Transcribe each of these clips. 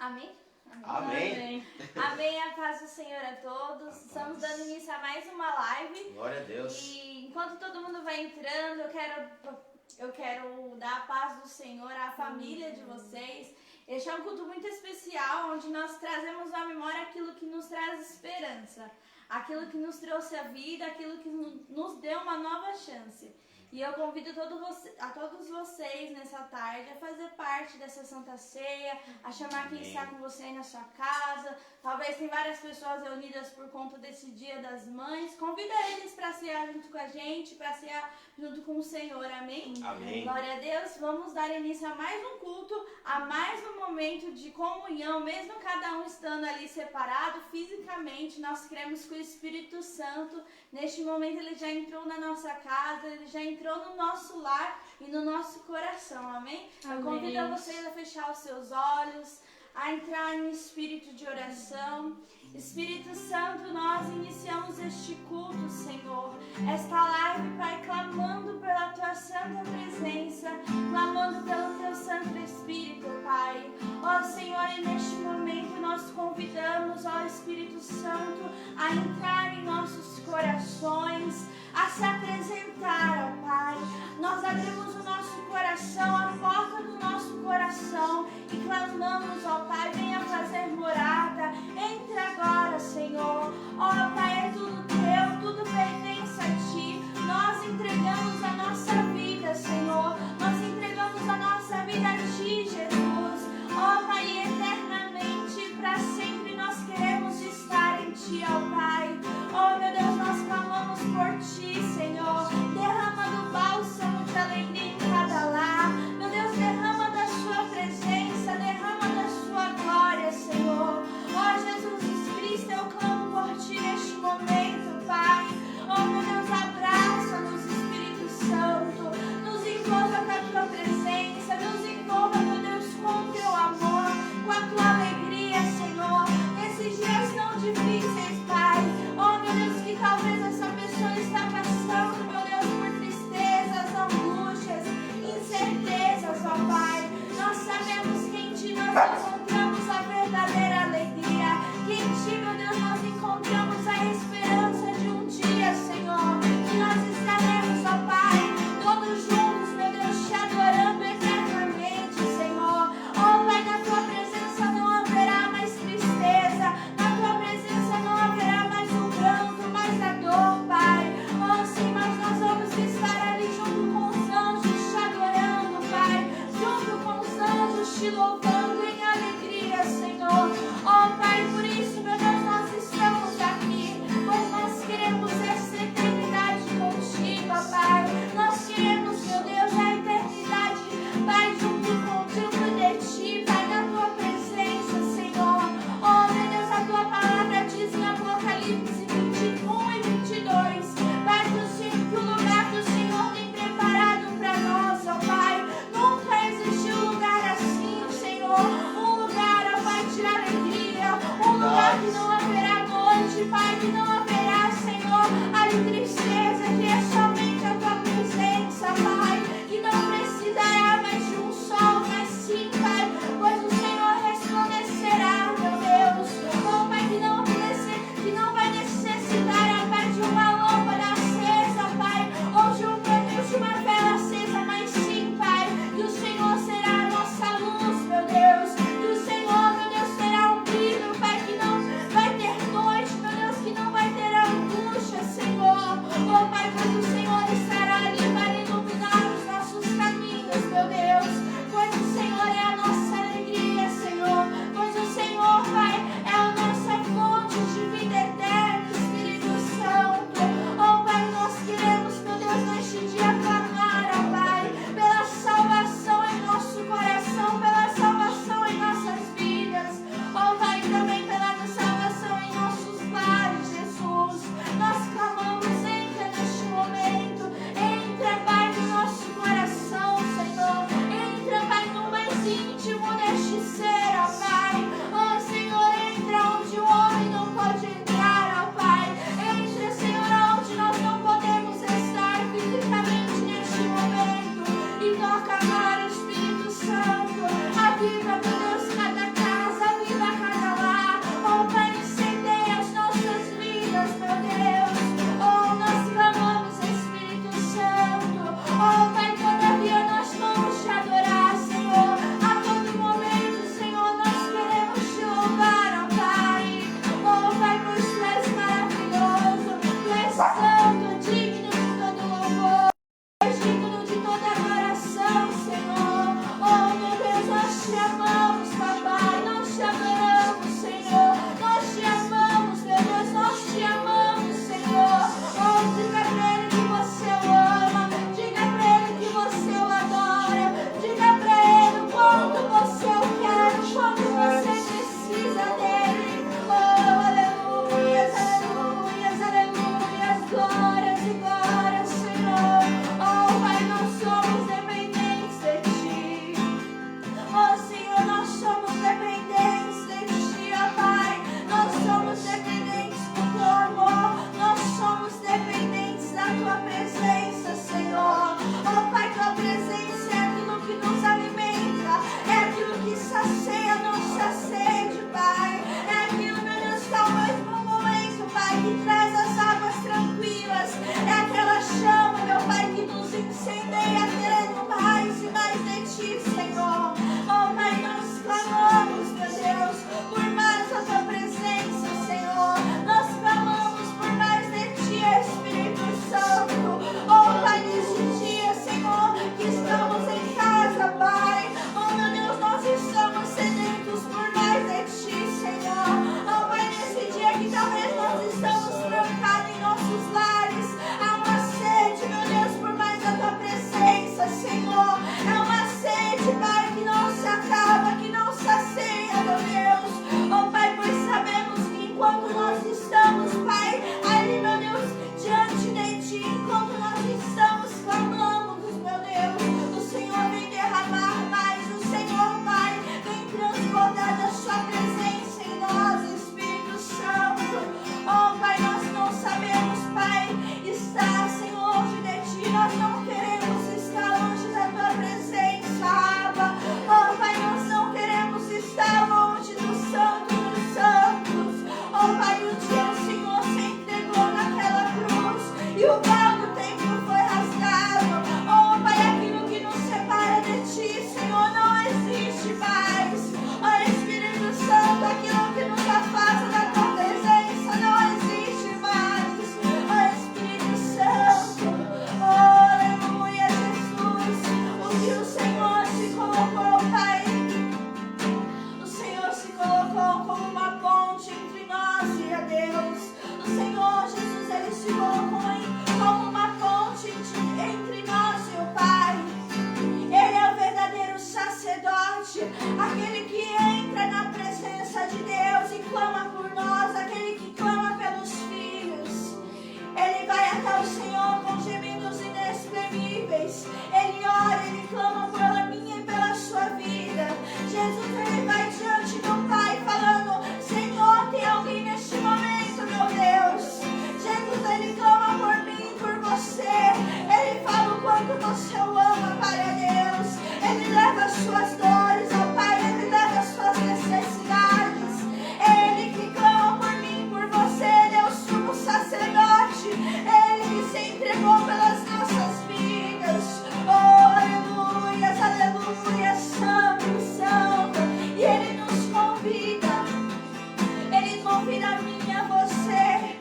Amém? Amém. Amém, a paz do Senhor a todos. Estamos dando início a mais uma live. Glória a Deus. E enquanto todo mundo vai entrando, eu quero dar a paz do Senhor à família de vocês. Este é um culto muito especial, onde nós trazemos à memória aquilo que nos traz esperança, aquilo que nos trouxe a vida, aquilo que nos deu uma nova chance. E eu convido a todos vocês nessa tarde a fazer parte dessa Santa Ceia, a chamar quem está com você aí na sua casa. Talvez tem várias pessoas reunidas por conta desse Dia das Mães. Convida eles para cear junto com a gente, para cear junto com o Senhor. Amém? Amém. Glória a Deus. Vamos dar início a mais um culto, a mais um momento de comunhão, mesmo cada um estando ali separado fisicamente. Nós cremos que o Espírito Santo, neste momento, ele já entrou na nossa casa, ele já entrou no nosso lar e no nosso coração, amém? Eu convido vocês a fechar os seus olhos, a entrar em espírito de oração. Espírito Santo, nós iniciamos este culto, Senhor, esta live, Pai, clamando pela Tua Santa Presença, clamando pelo Teu Santo Espírito, Pai. Ó Senhor, e neste momento nós convidamos, ó Espírito Santo, a entrar em nossos corações, a se apresentar, ó Pai. Nós abrimos o nosso coração, a porta do nosso coração e clamamos, ó Pai, venha fazer morada. Entra agora, Senhor. Ó Pai, é tudo Teu, tudo pertence a Ti. Nós entregamos a nossa vida, Senhor. Nós entregamos a nossa vida a Ti, Jesus. Ó Pai, eternamente, para sempre nós queremos estar em Ti, ó Pai. Ó meu Deus, nós clamamos por Ti, Senhor. Derrama do bálsamo de alegria em cada lar. Meu Deus, derrama da Sua presença, derrama da Sua glória, Senhor. Ó Jesus Cristo, eu clamo por Ti neste momento, Pai. Ó meu Deus, abraça-nos, Espírito Santo. Nos envolva com a Tua presença, nos envolva, meu Deus, com o Teu amor, com a Tua alegria, Senhor. Nesses dias tão difíceis, Pai. Ó meu Deus, que tal Ele se colocou como uma ponte entre nós e o Pai. Ele é o verdadeiro sacerdote, aquele que entra na presença de Deus e clama por nós, aquele que clama pelos filhos. Ele vai até o Senhor com gemidos inexprimíveis. Ele ora, ele clama pela minha e pela sua vida. Jesus, ele vai diante do Pai falando: Senhor, tem alguém neste momento, meu Deus. Jesus, ele clama por mim, por você. Ele fala o quanto você o ama, Pai, a Deus. Ele leva as suas dores ao Pai, ele leva as suas necessidades. É ele que clama por mim, por você. Ele é o sumo sacerdote. Ele que se entregou pelas nossas vidas. Oh, aleluias, aleluia, santo, santo. E ele nos convida. Ele convida a mim e a você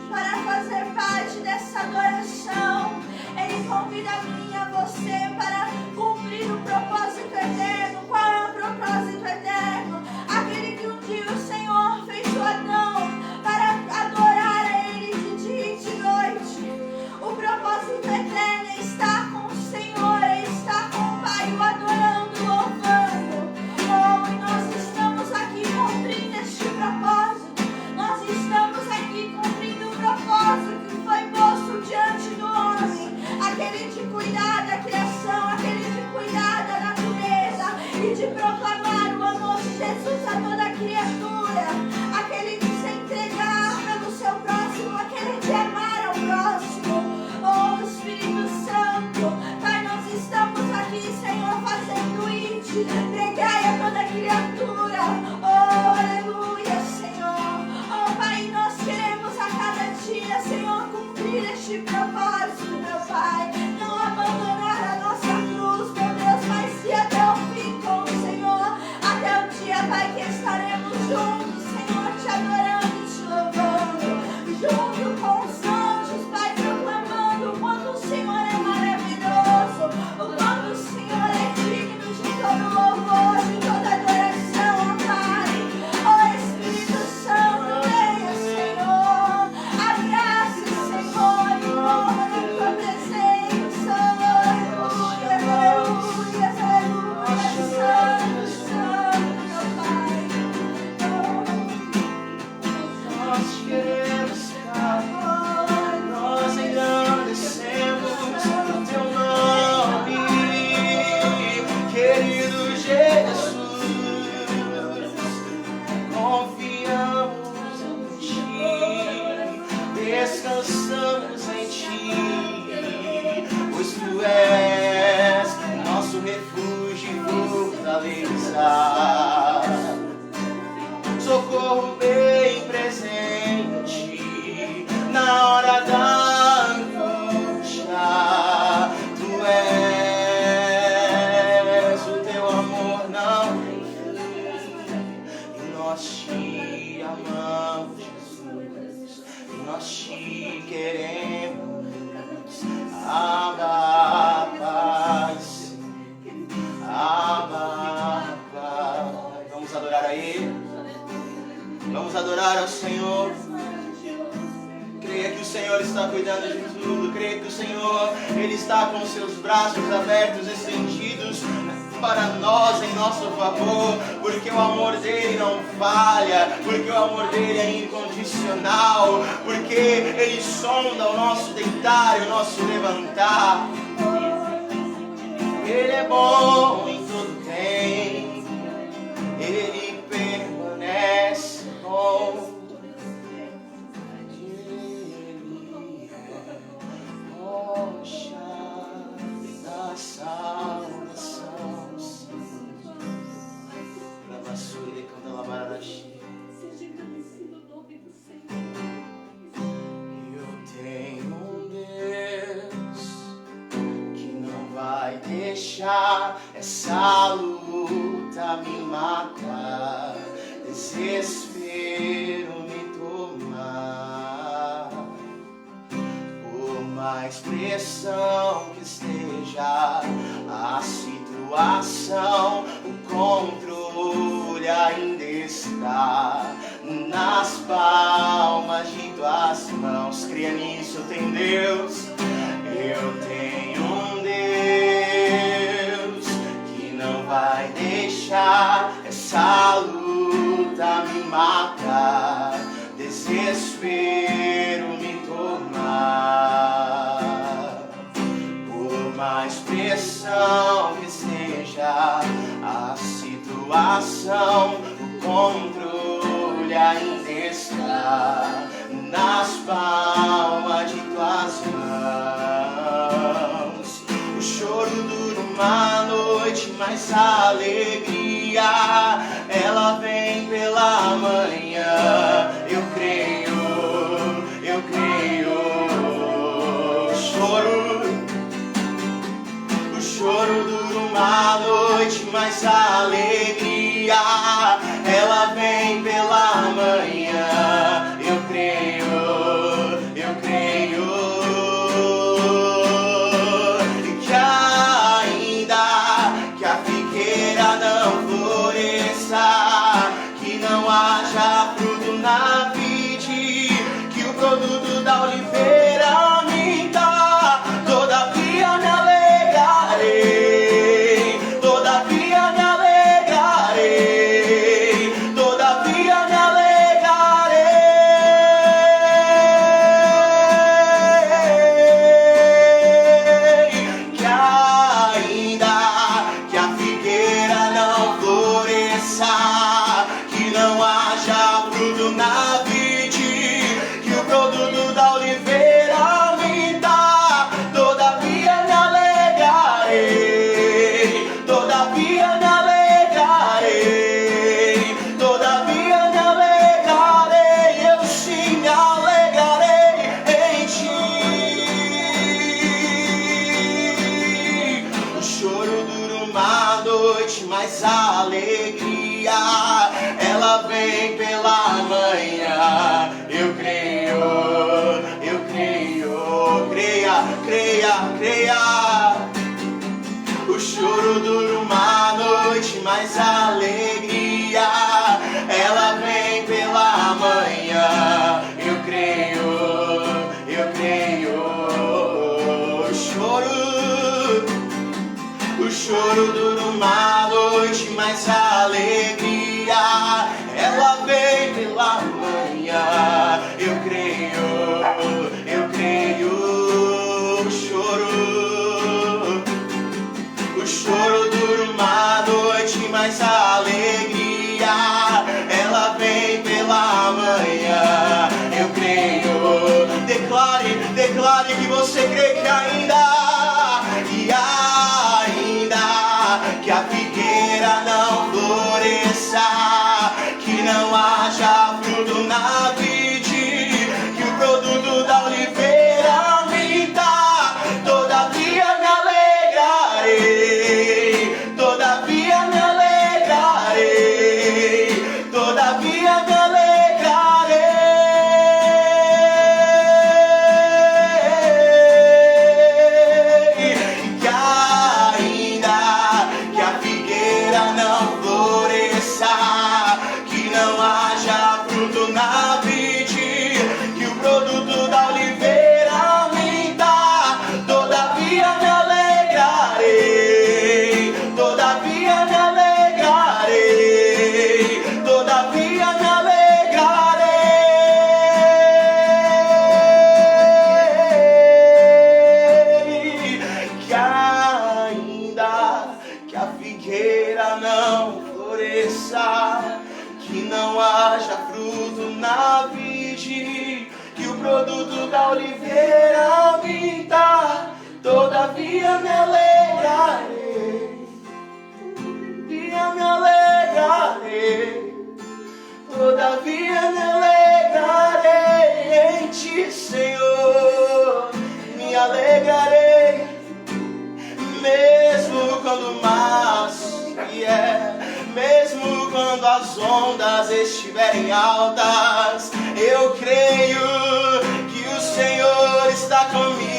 para fazer parte dessa adoração. Ele convida a mim e a você para cumprir o propósito eterno. Qual é o propósito eterno? Aquele que um dia o Senhor fez o Adão para adorar a Ele de dia e de noite. O propósito eterno é estar com o Senhor, é estar com o Pai, o adorando, louvando. Oh, e nós estamos aqui cumprindo este propósito. Nós estamos aqui cumprindo o propósito que foi posto diante do homem. Aquele de cuidar da criação, aquele de cuidar da natureza e de proclamar o amor de Jesus a toda criatura. Aquele de se entregar pelo seu próximo, aquele de amar ao próximo. Oh, Espírito Santo, Pai, nós estamos aqui, Senhor, fazendo it, pregai a toda criatura. Oh, aleluia, Senhor. Oh, Pai, nós queremos a cada dia, Senhor, cumprir este propósito, meu Pai. Não abandonar a nossa cruz, meu Deus, mas ir até o fim com o Senhor. Até o dia, Pai, que estaremos juntos, Senhor, te adorando e te louvando. Junto com os anjos, Pai, proclamando o quanto o Senhor é maravilhoso, o quanto o Senhor é digno de todo louvor, de toda adoração, ó Pai. Ó Espírito Santo, venha, Senhor, abraça, Senhor, e morra na tua presença. Aleluia, aleluia, aleluia, santo, santo, meu Pai. Nós queremos, Pai, nós engrandecemos o teu nome, querido Jesus. Confiamos em ti, descansamos em ti, pois tu és nosso refúgio e fortaleza. Socorro bem presente na hora da angústia. Tu és, o teu amor não tem fim. E nós te amamos, Jesus, e nós te queremos. Abba, Pai, Abba, Pai. Vamos adorar a Ele. Vamos adorar ao Senhor. Creia que o Senhor está cuidando de tudo. Creia que o Senhor, Ele está com seus braços abertos, estendidos para nós, em nosso favor. Porque o amor dEle não falha. Porque o amor dEle é incondicional. Porque Ele sonda o nosso deitar e o nosso levantar. Ele é bom em todo tempo. Ele permanece bom. Ele é rocha da salvação. Da vassoura e canta labaraxi. Seja engrandecido o nome do Senhor. Eu tenho um Deus que não vai deixar essa luta me matar, desespero me tomar. Por mais pressão que esteja a situação, o controle ainda está nas palmas de tuas mãos. Creia nisso, eu tenho Deus. Eu tenho um Deus que não vai deixar essa luta me matar, desespero me tomar. Por mais pressão que seja a situação, o controle ainda está nas palmas de tuas mãos. O choro dura uma noite, mas a alegria ela vem pela manhã. Eu creio, eu creio. O choro dura uma noite, mas a alegria ela vem pela manhã. Eu creio, eu creio. Que ainda que a figueira não floresça, que não haja fruto na vide, que o produto da oliveira minta, todavia me alegrarei, todavia me alegrarei, todavia me alegrarei. Que ainda que a figueira não floresça, que não haja fruto na vide, que o produto da oliveira minta, todavia me alegrarei, todavia me alegrarei, todavia me alegrarei. Eu sim me alegrarei em ti. O choro dura uma noite, mas a alegria ela vem pela manhã. Eu creio, eu creio. Creia, creia, creia. O choro dura uma noite, mas a alegria ela vem pela manhã. Eu creio, eu creio. O choro dura uma noite, mas a alegria ela vem pela manhã. Eu creio, eu creio. O choro dura uma noite, mas a alegria ela vem pela manhã. Eu creio. Declare, declare que você crê que ainda que a figueira não floresça, que não haja fruto na vide, que o produto da oliveira minta, todavia me alegrarei, todavia me alegrarei, todavia me alegrarei. Que ainda que a figueira não floresça, que não haja fruto na vide, que o produto da oliveira minta, todavia me alegrarei, todavia me alegrarei, todavia me alegrarei. Que ainda que a figueira não floresça, que não haja fruto na vide, que o produto da oliveira minta, todavia me alegrarei, todavia me alegrarei, todavia me alegrarei em ti, Senhor, me alegrarei. Mesmo quando o mar se vier, mesmo quando as ondas estiverem altas, eu creio que o Senhor está comigo.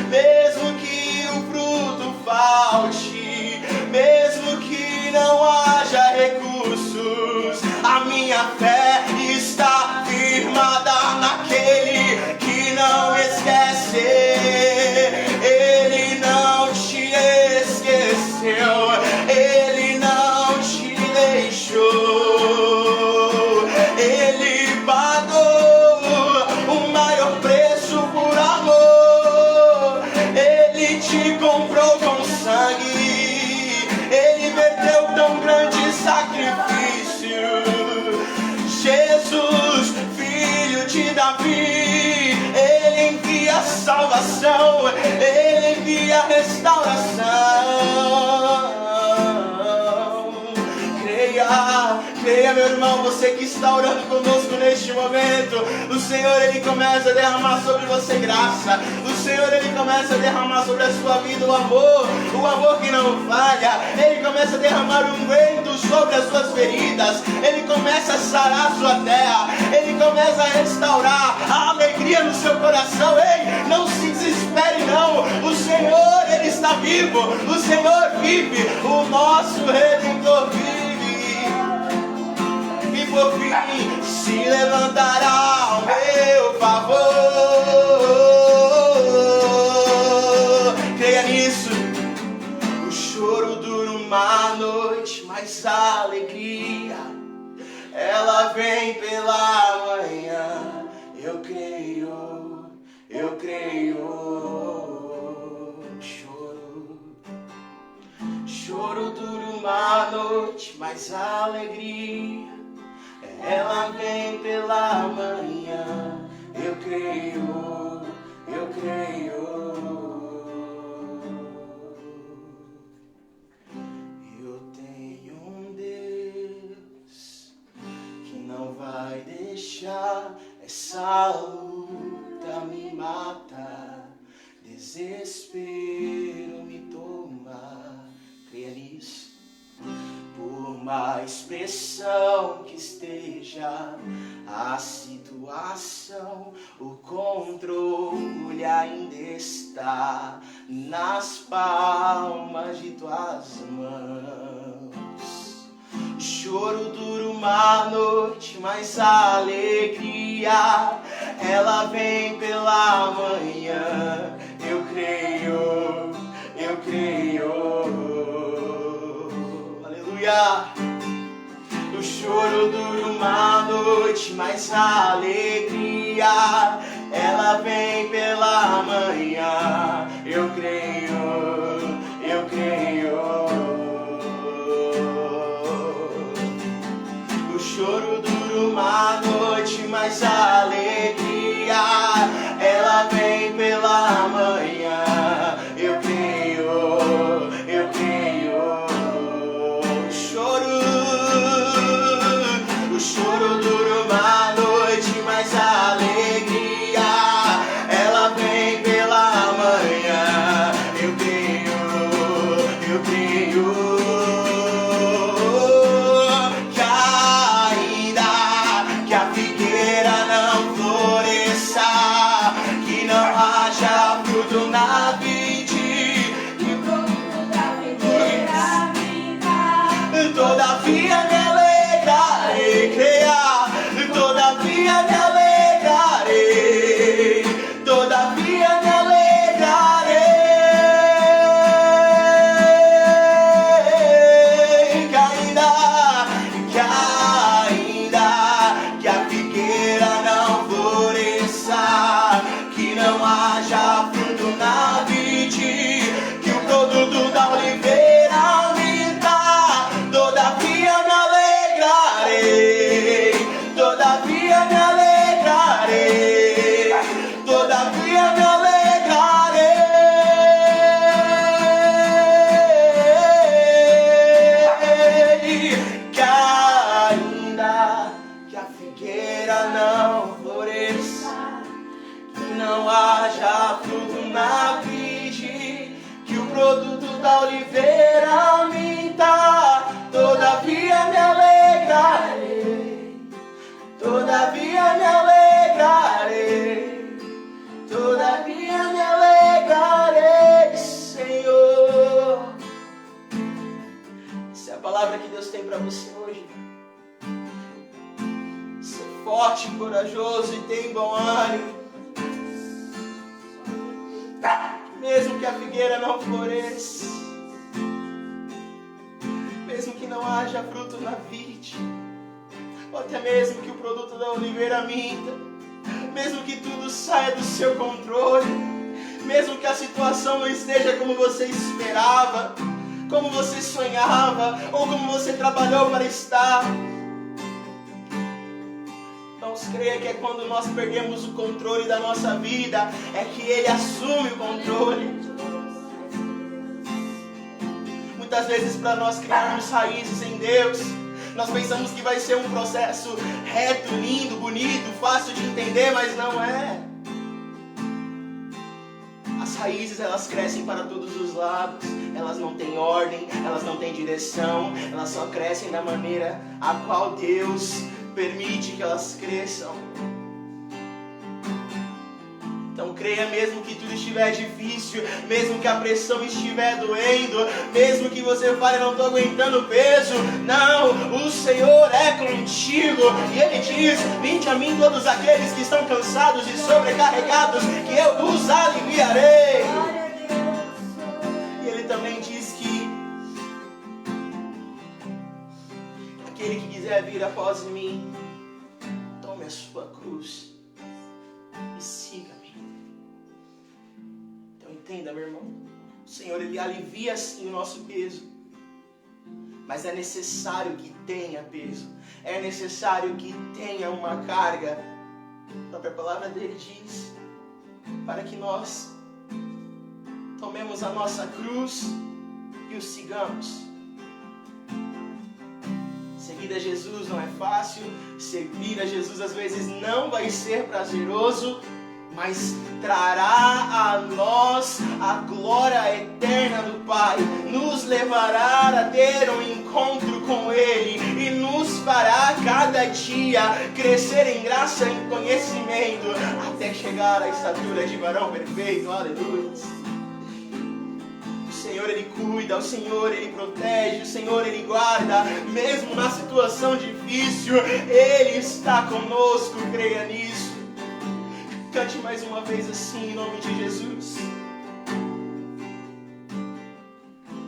Mesmo que o fruto falte, mesmo que não haja recursos, a minha fé está firmada Davi, Ele envia salvação, Ele envia restauração. Creia, meu irmão, você que está orando conosco neste momento, o Senhor, Ele começa a derramar sobre você graça, o Senhor, Ele começa a derramar sobre a sua vida o amor que não falha, Ele começa a derramar um vento sobre as suas feridas, Ele começa a sarar a sua terra, Ele começa a restaurar a alegria no seu coração. Ei, não se desespere não, o Senhor, Ele está vivo, o Senhor vive, o nosso Redentor vive. E por fim se levantará ao meu favor. Creia nisso. O choro dura uma noite, mas a alegria ela vem pela manhã. Eu creio, eu creio. Choro dura uma noite, mas a alegria ela vem pela manhã. Eu creio, eu creio. Eu tenho um Deus que não vai deixar essa luta me matar, desespero me tomar. Creia nisso. Por mais pressão que esteja a situação, o controle ainda está nas palmas de tuas mãos. O choro dura uma noite, mas a alegria ela vem pela manhã. Eu creio, eu creio. O choro dura uma noite, mas a alegria ela vem pela manhã. Eu creio, eu creio. O choro dura uma noite, mas a alegria ela vem pela manhã. Eu creio, eu creio. O choro dura uma noite, mas a alegria ela vem pela manhã. Eu creio, eu creio. Que ainda que a figueira não floresça, que não haja fruto na vide, que fruto da figueira vinda, todavia me alegrarei. Creia, todavia me alegrarei, todavia me alegrarei. Que ainda que a figueira não floresça, que não haja fruto na vide, que o produto da oliveira minta, todavia me alegrarei, todavia me alegrarei, todavia me alegrarei. Que ainda que a figueira não floresça, que não haja fruto na vide, que o produto da oliveira minta, todavia me alegrarei, todavia me alegrarei, todavia me alegrarei, Senhor. Essa é a palavra que Deus tem para você hoje. Ser forte, corajoso e tem bom ânimo. Mesmo que a figueira não floresça, mesmo que não haja fruto na vide, ou até mesmo que o produto da oliveira minta, mesmo que tudo saia do seu controle, mesmo que a situação não esteja como você esperava, como você sonhava, ou como você trabalhou para estar, não irmãos. Creia que é quando nós perdemos o controle da nossa vida, é que Ele assume o controle. Muitas vezes, para nós criarmos raízes em Deus, nós pensamos que vai ser um processo reto, lindo, bonito, fácil de entender, mas não é. As raízes, elas crescem para todos os lados. Elas não têm ordem, elas não têm direção. Elas só crescem da maneira a qual Deus permite que elas cresçam. Então creia, mesmo que tudo estiver difícil, mesmo que a pressão estiver doendo, mesmo que você fale, não estou aguentando o peso, não, o Senhor é contigo. E Ele diz: vinde a mim todos aqueles que estão cansados e sobrecarregados, que eu vos aliviarei. E Ele também diz que aquele que quiser vir após mim, tome a sua cruz e siga-me. Entenda, meu irmão, o Senhor, Ele alivia sim o nosso peso, mas é necessário que tenha peso, é necessário que tenha uma carga. A própria palavra dele diz, para que nós tomemos a nossa cruz e o sigamos. Seguir a Jesus não é fácil, seguir a Jesus às vezes não vai ser prazeroso, mas trará a nós a glória eterna do Pai, nos levará a ter um encontro com Ele e nos fará cada dia crescer em graça e em conhecimento, até chegar à estatura de varão perfeito. Aleluia. O Senhor, Ele cuida, o Senhor, Ele protege, o Senhor, Ele guarda, mesmo na situação difícil, Ele está conosco, creia nisso. Cante mais uma vez assim, em nome de Jesus.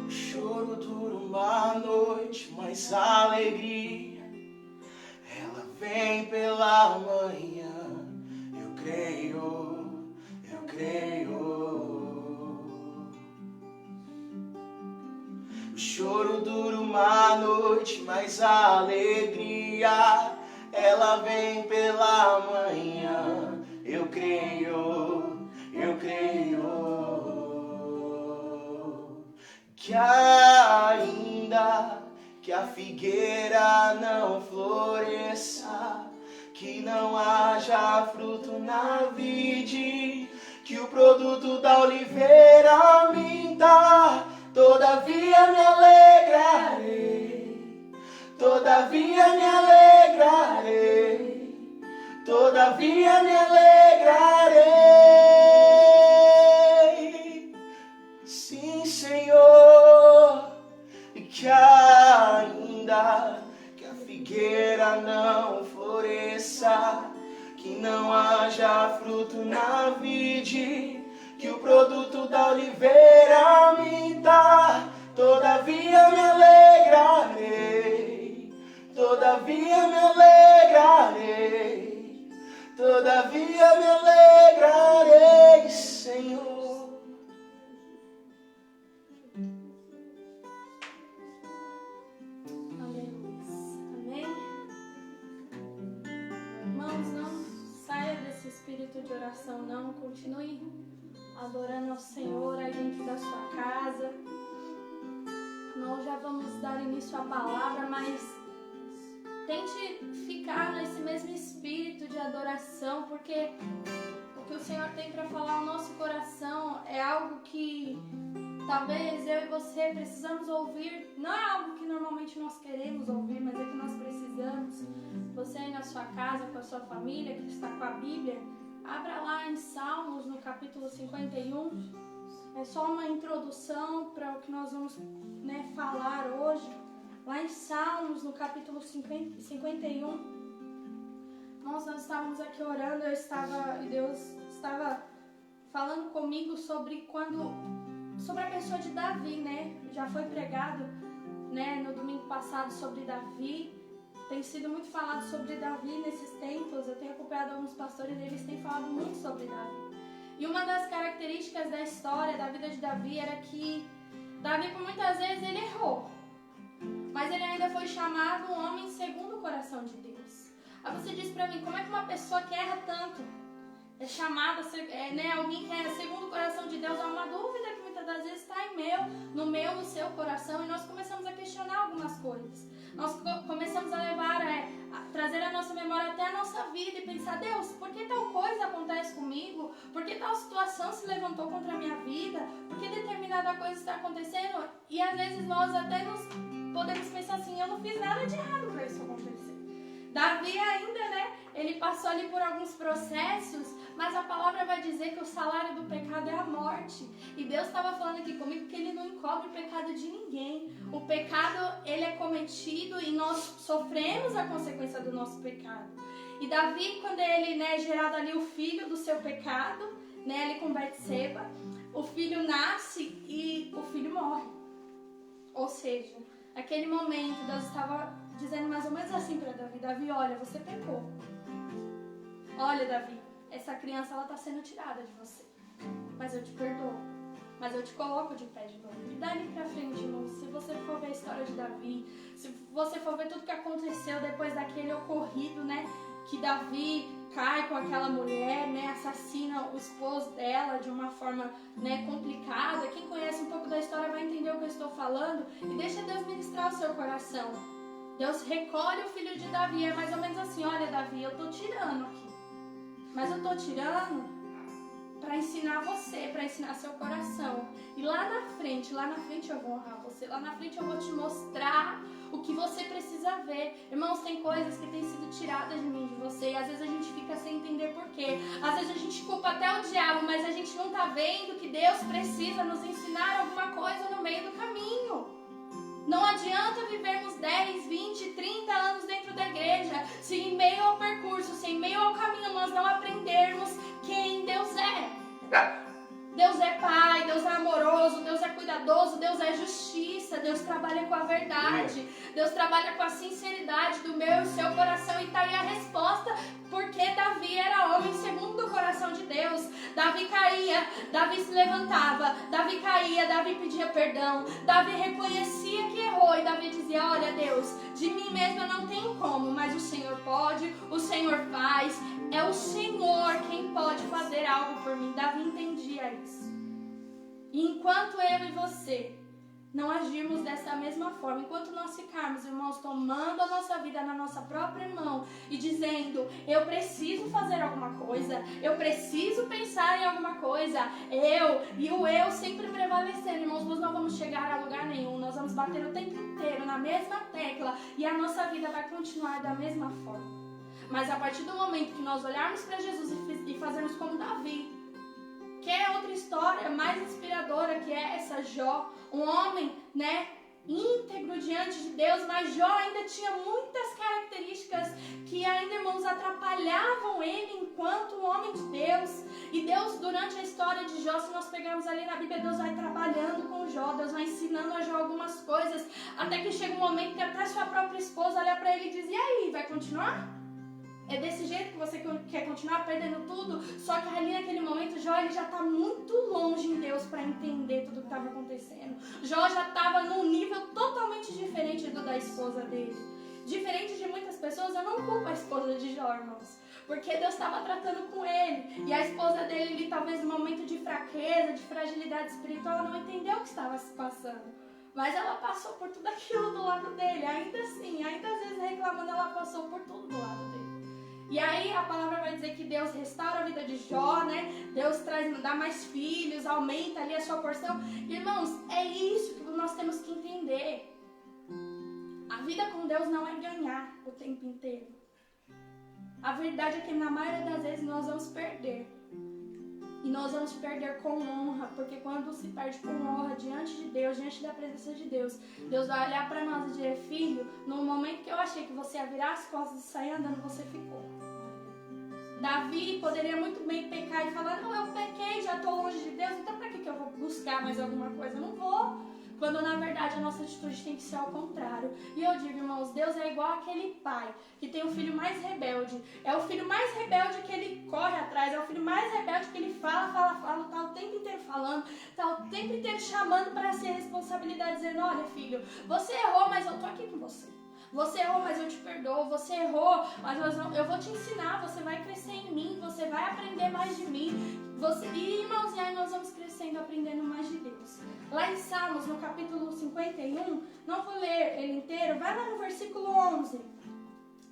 O choro dura uma noite, mas a alegria, ela vem pela manhã. Eu creio, eu creio. O choro dura uma noite, mas a alegria, ela vem pela manhã. Eu creio, eu creio, que ainda que a figueira não floresça, que não haja fruto na vide, que o produto da oliveira minta, todavia me alegrarei, todavia me alegrarei. Todavia me alegrarei, sim, Senhor, que ainda que a figueira não floresça, que não haja fruto na vide, que o produto da oliveira minta, todavia me alegrarei, todavia me alegrarei. Todavia me alegrarei, Senhor. Aleluia. Amém? Irmãos, não saia desse espírito de oração, não. Continue adorando ao Senhor aí dentro da sua casa. Nós já vamos dar início à palavra, mas tente ficar nesse mesmo espírito de adoração, porque o que o Senhor tem para falar ao nosso coração é algo que talvez eu e você precisamos ouvir. Não é algo que normalmente nós queremos ouvir, mas é que nós precisamos. Você aí na sua casa, com a sua família, que está com a Bíblia, abra lá em Salmos, no capítulo 51. É só uma introdução para o que nós vamos falar hoje. Lá em Salmos, no capítulo 51, nós estávamos aqui orando, e Deus estava falando comigo sobre a pessoa de Davi, Já foi pregado, no domingo passado sobre Davi. Tem sido muito falado sobre Davi nesses tempos. Eu tenho acompanhado alguns pastores e eles têm falado muito sobre Davi. E uma das características da história, da vida de Davi, era que Davi, por muitas vezes, ele errou. Mas ele ainda foi chamado um homem segundo o coração de Deus. Aí você diz pra mim, como é que uma pessoa que erra tanto é chamada, alguém que é segundo o coração de Deus? É uma dúvida que muitas das vezes está no seu coração, e nós começamos a questionar algumas coisas. Nós começamos a levar, a trazer a nossa memória até a nossa vida e pensar, Deus, por que tal coisa acontece comigo? Por que tal situação se levantou contra a minha vida? Por que determinada coisa está acontecendo? E às vezes nós até podemos pensar assim, eu não fiz nada de errado para isso acontecer. Davi ainda, ele passou ali por alguns processos, mas a palavra vai dizer que o salário do pecado é a morte. E Deus estava falando aqui comigo que Ele não encobre o pecado de ninguém. O pecado, ele é cometido e nós sofremos a consequência do nosso pecado. E Davi, quando ele, gerado ali o filho do seu pecado, ali com Betseba, o filho nasce e o filho morre. Ou seja, naquele momento Deus estava dizendo mais ou menos assim para Davi, Davi, olha, você pecou. Olha, Davi, essa criança, ela está sendo tirada de você. Mas eu te perdoo. Mas eu te coloco de pé de novo. E dali pra frente, irmão, se você for ver a história de Davi, se você for ver tudo que aconteceu depois daquele ocorrido, que Davi cai com aquela mulher, assassina o esposo dela de uma forma, complicada. Quem conhece um pouco da história vai entender o que eu estou falando. E deixa Deus ministrar o seu coração. Deus recolhe o filho de Davi. É mais ou menos assim, olha, Davi, eu tô tirando aqui. Mas eu tô tirando para ensinar você, para ensinar seu coração. E lá na frente eu vou honrar você. Lá na frente eu vou te mostrar o que você precisa ver. Irmãos, tem coisas que têm sido tiradas de mim, de você. E às vezes a gente fica sem entender por quê. Às vezes a gente culpa até o diabo, mas a gente não tá vendo que Deus precisa nos ensinar alguma coisa no meio do caminho. Não adianta vivermos 10, 20, 30 anos dentro da igreja se em meio ao percurso, se em meio ao caminho nós não aprendermos quem Deus é. Deus é Pai, Deus é amoroso, Deus é cuidadoso, Deus é justiça, Deus trabalha com a verdade, Deus trabalha com a sinceridade do meu e seu coração. E tá aí a resposta, porque Davi era homem segundo o coração de Deus. Davi caía, Davi se levantava, Davi caía, Davi pedia perdão, Davi reconhecia que errou e Davi dizia, olha Deus, de mim mesmo eu não tenho como, mas o Senhor pode, o Senhor faz. É o Senhor quem pode fazer algo por mim. Davi entendia isso. E enquanto eu e você não agirmos dessa mesma forma, enquanto nós ficarmos, irmãos, tomando a nossa vida na nossa própria mão e dizendo, eu preciso fazer alguma coisa, eu preciso pensar em alguma coisa, eu sempre prevalecendo, irmãos, nós não vamos chegar a lugar nenhum, nós vamos bater o tempo inteiro na mesma tecla e a nossa vida vai continuar da mesma forma. Mas a partir do momento que nós olharmos para Jesus e fazermos como Davi, que é outra história mais inspiradora que é essa, Jó, um homem, íntegro diante de Deus, mas Jó ainda tinha muitas características que ainda, irmãos, atrapalhavam ele enquanto um homem de Deus. E Deus, durante a história de Jó, se nós pegarmos ali na Bíblia, Deus vai trabalhando com Jó, Deus vai ensinando a Jó algumas coisas, até que chega um momento que até sua própria esposa olha para ele e diz, e aí, vai continuar? É desse jeito que você quer continuar perdendo tudo? Só que ali naquele momento, Jó ele já está muito longe em Deus para entender tudo que estava acontecendo. Jó já estava num nível totalmente diferente do da esposa dele. Diferente de muitas pessoas, eu não culpo a esposa de Jó, irmãos. Porque Deus estava tratando com ele. E a esposa dele, ali, talvez em um momento de fraqueza, de fragilidade espiritual, ela não entendeu o que estava se passando. Mas ela passou por tudo aquilo do lado dele. Ainda assim, ainda às vezes reclamando, ela passou por tudo do lado dele. E aí a palavra vai dizer que Deus restaura a vida de Jó, Deus dá mais filhos, aumenta ali a sua porção. Irmãos, é isso que nós temos que entender. A vida com Deus não é ganhar o tempo inteiro. A verdade é que na maioria das vezes nós vamos perder. E nós vamos perder com honra, porque quando se perde com honra diante de Deus, diante da presença de Deus, Deus vai olhar para nós e dizer, filho, no momento que eu achei que você ia virar as costas e sair andando, você ficou. Davi poderia muito bem pecar e falar, não, eu pequei, já estou longe de Deus, então para que eu vou buscar mais alguma coisa? Eu não vou. Quando na verdade a nossa atitude tem que ser ao contrário. E eu digo, irmãos, Deus é igual aquele pai que tem o filho mais rebelde. É o filho mais rebelde que ele corre atrás, é o filho mais rebelde que ele fala, tá o tempo inteiro falando, tá o tempo inteiro chamando para ser responsabilidade, dizendo, olha filho, você errou, mas eu tô aqui com você. Você errou, mas eu te perdoo. Você errou, mas eu vou te ensinar. Você vai crescer em mim. Você vai aprender mais de mim. E irmãos, e aí nós vamos crescendo, aprendendo mais de Deus. Lá em Salmos, no capítulo 51, não vou ler ele inteiro, vai lá no versículo 11.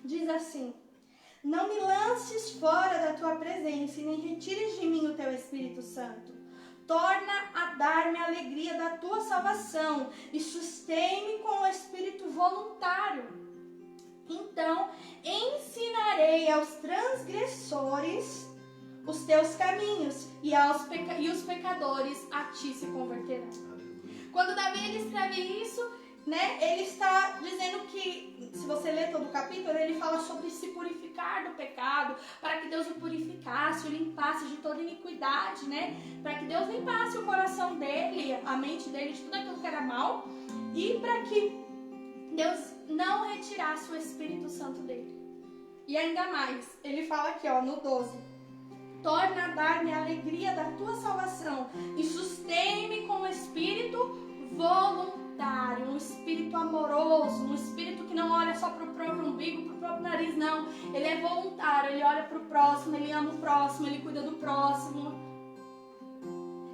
Diz assim: não me lances fora da tua presença e nem retires de mim o teu Espírito Santo. Torna a dar-me a alegria da tua salvação e sustém-me com o espírito voluntário. Então ensinarei aos transgressores os teus caminhos e os pecadores a ti se converterão. Quando Davi ele escreve isso, né, ele está dizendo que, se você ler todo o capítulo, ele fala sobre se purificar do pecado, para que Deus o purificasse, o limpasse de toda iniquidade, né, para que Deus limpasse o coração dele, a mente dele, de tudo aquilo que era mal, e para que Deus não retirasse o Espírito Santo dele. E ainda mais, ele fala aqui, ó, no 12: torna a dar-me a alegria da tua salvação e sustém-me com o espírito voluntário, um espírito amoroso, um espírito que não olha só para o próprio umbigo, para o próprio nariz, não. Ele é voluntário, ele olha para o próximo, ele ama o próximo, ele cuida do próximo.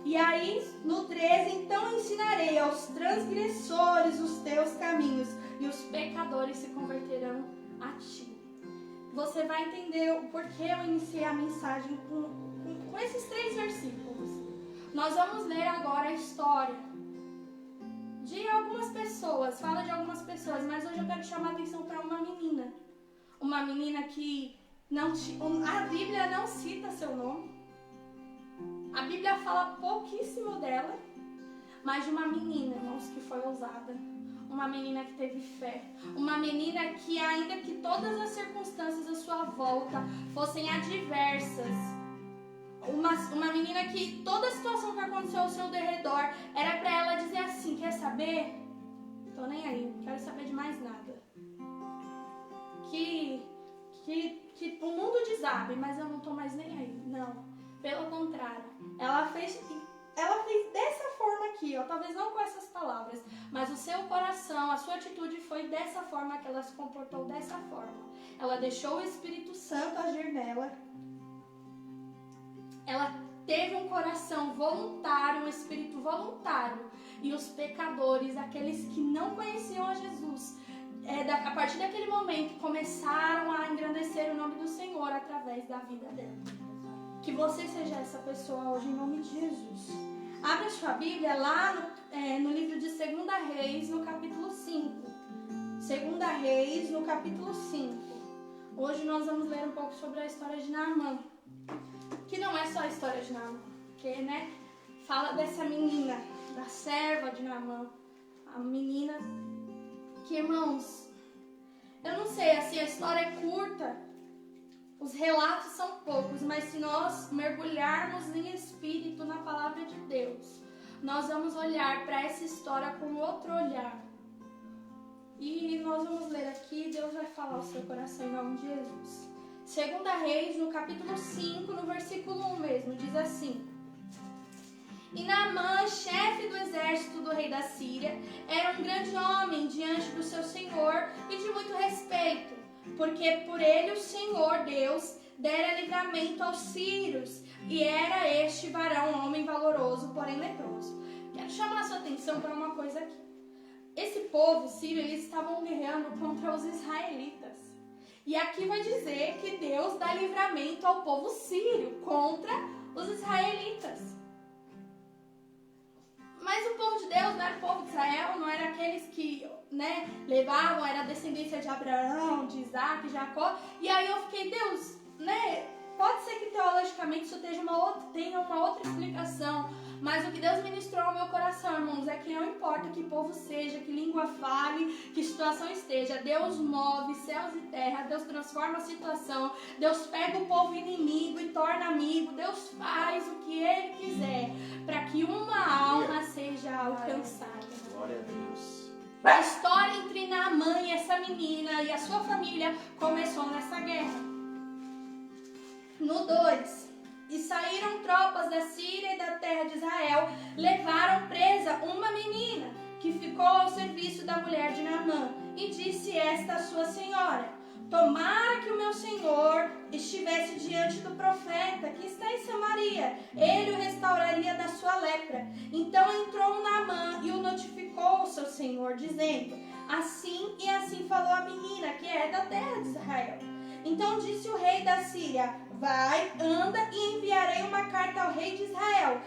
E aí, no 13, então ensinarei aos transgressores os teus caminhos e os pecadores se converterão a ti. Você vai entender o porquê eu iniciei a mensagem com esses 3 versículos. Nós vamos ler agora a história de algumas pessoas, fala de algumas pessoas, mas hoje eu quero chamar a atenção para uma menina. Uma menina que a Bíblia não cita seu nome. A Bíblia fala pouquíssimo dela, mas de uma menina, irmãos, que foi ousada. Uma menina que teve fé. Uma menina que, ainda que todas as circunstâncias à sua volta fossem adversas, uma menina que toda a situação que aconteceu ao seu derredor era para ela dizer assim: quer saber? Tô nem aí, não quero saber de mais nada. Que o mundo desabe, mas eu não tô mais nem aí. Não, pelo contrário, ela fez dessa forma aqui, ó, talvez não com essas palavras, mas o seu coração, a sua atitude foi dessa forma que ela se comportou dessa forma. Ela deixou o Espírito Santo agir nela. Ela teve um coração voluntário, um espírito voluntário. E os pecadores, aqueles que não conheciam a Jesus, a partir daquele momento começaram a engrandecer o nome do Senhor através da vida dela. Que você seja essa pessoa hoje, em nome de Jesus. Abra sua Bíblia lá no livro de 2 Reis, no capítulo 5. 2 Reis, no capítulo 5. Hoje nós vamos ler um pouco sobre a história de Naamã. Que não é só a história de Naamã, porque, né, fala dessa menina, da serva de Naamã. A menina que, irmãos, eu não sei, assim, a história é curta. Os relatos são poucos, mas se nós mergulharmos em espírito na palavra de Deus, nós vamos olhar para essa história com outro olhar. E nós vamos ler aqui, Deus vai falar ao seu coração em nome de Jesus. 2 Reis, no capítulo 5, no versículo 1 mesmo, diz assim: e Naamã, chefe do exército do rei da Síria, era um grande homem diante do seu senhor e de muito respeito, porque por ele o Senhor Deus dera livramento aos sírios, e era este varão um homem valoroso, porém leproso. Quero chamar a sua atenção para uma coisa aqui. Esse povo sírio, eles estavam guerreando contra os israelitas. E aqui vai dizer que Deus dá livramento ao povo sírio contra os israelitas. Mas o povo de Deus não era o povo de Israel, não era aqueles que, né, levavam, era a descendência de Abraão, de Isaac, de Jacó. E aí eu fiquei, Deus, né, pode ser que teologicamente isso tenha uma outra explicação. Mas o que Deus ministrou ao meu coração, irmãos, é que não importa que povo seja, que língua fale, que situação esteja, Deus move céus e terra, Deus transforma a situação, Deus pega o povo inimigo e torna amigo, Deus faz o que Ele quiser para que uma alma seja alcançada. Glória a Deus. A história entre Naamã e essa menina e a sua família começou nessa guerra. No 2. E saíram tropas da Síria e da terra de Israel, levaram presa uma menina, que ficou ao serviço da mulher de Naamã, e disse esta a sua senhora: tomara que o meu senhor estivesse diante do profeta que está em Samaria, ele o restauraria da sua lepra. Então entrou Naamã e o notificou ao seu senhor, dizendo: assim e assim falou a menina, que é da terra de Israel. Então disse o rei da Síria: vai, anda, e enviarei uma carta ao rei de Israel.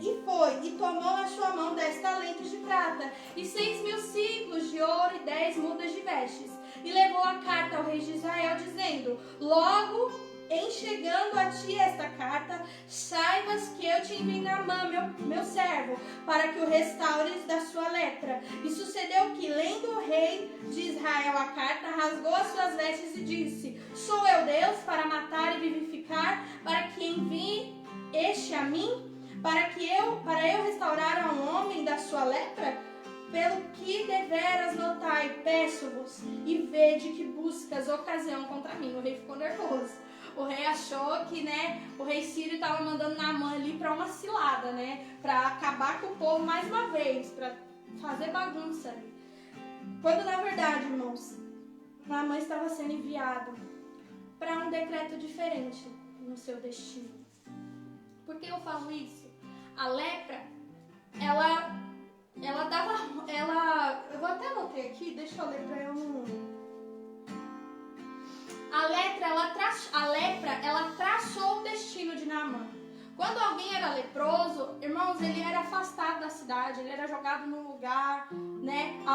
E foi, e tomou na sua mão 10 talentos de prata, e 6.000 ciclos de ouro, e 10 mudas de vestes. E levou a carta ao rei de Israel, dizendo: logo em chegando a ti esta carta, saibas que eu te enviei Naamã, meu servo, para que o restaures da sua lepra. E sucedeu que, lendo o rei de Israel a carta, rasgou as suas vestes e disse: sou eu Deus para matar e vivificar, para que envie este a mim? Para eu restaurar a um homem da sua lepra? Pelo que deveras notai, peço-vos, e vede que buscas ocasião contra mim. O rei ficou nervoso. O rei achou que, o rei Sírio estava mandando Naamã ali para uma cilada, para acabar com o povo mais uma vez, para fazer bagunça ali. Quando, na verdade, irmãos, Naamã estava sendo enviado para um decreto diferente no seu destino. Por que eu falo isso? A lepra, ela dava, eu vou até anotar aqui, deixa eu ler para eu não... A lepra, ela traçou o destino de Naamã. Quando alguém era leproso, irmãos, ele era afastado da cidade, ele era jogado num lugar,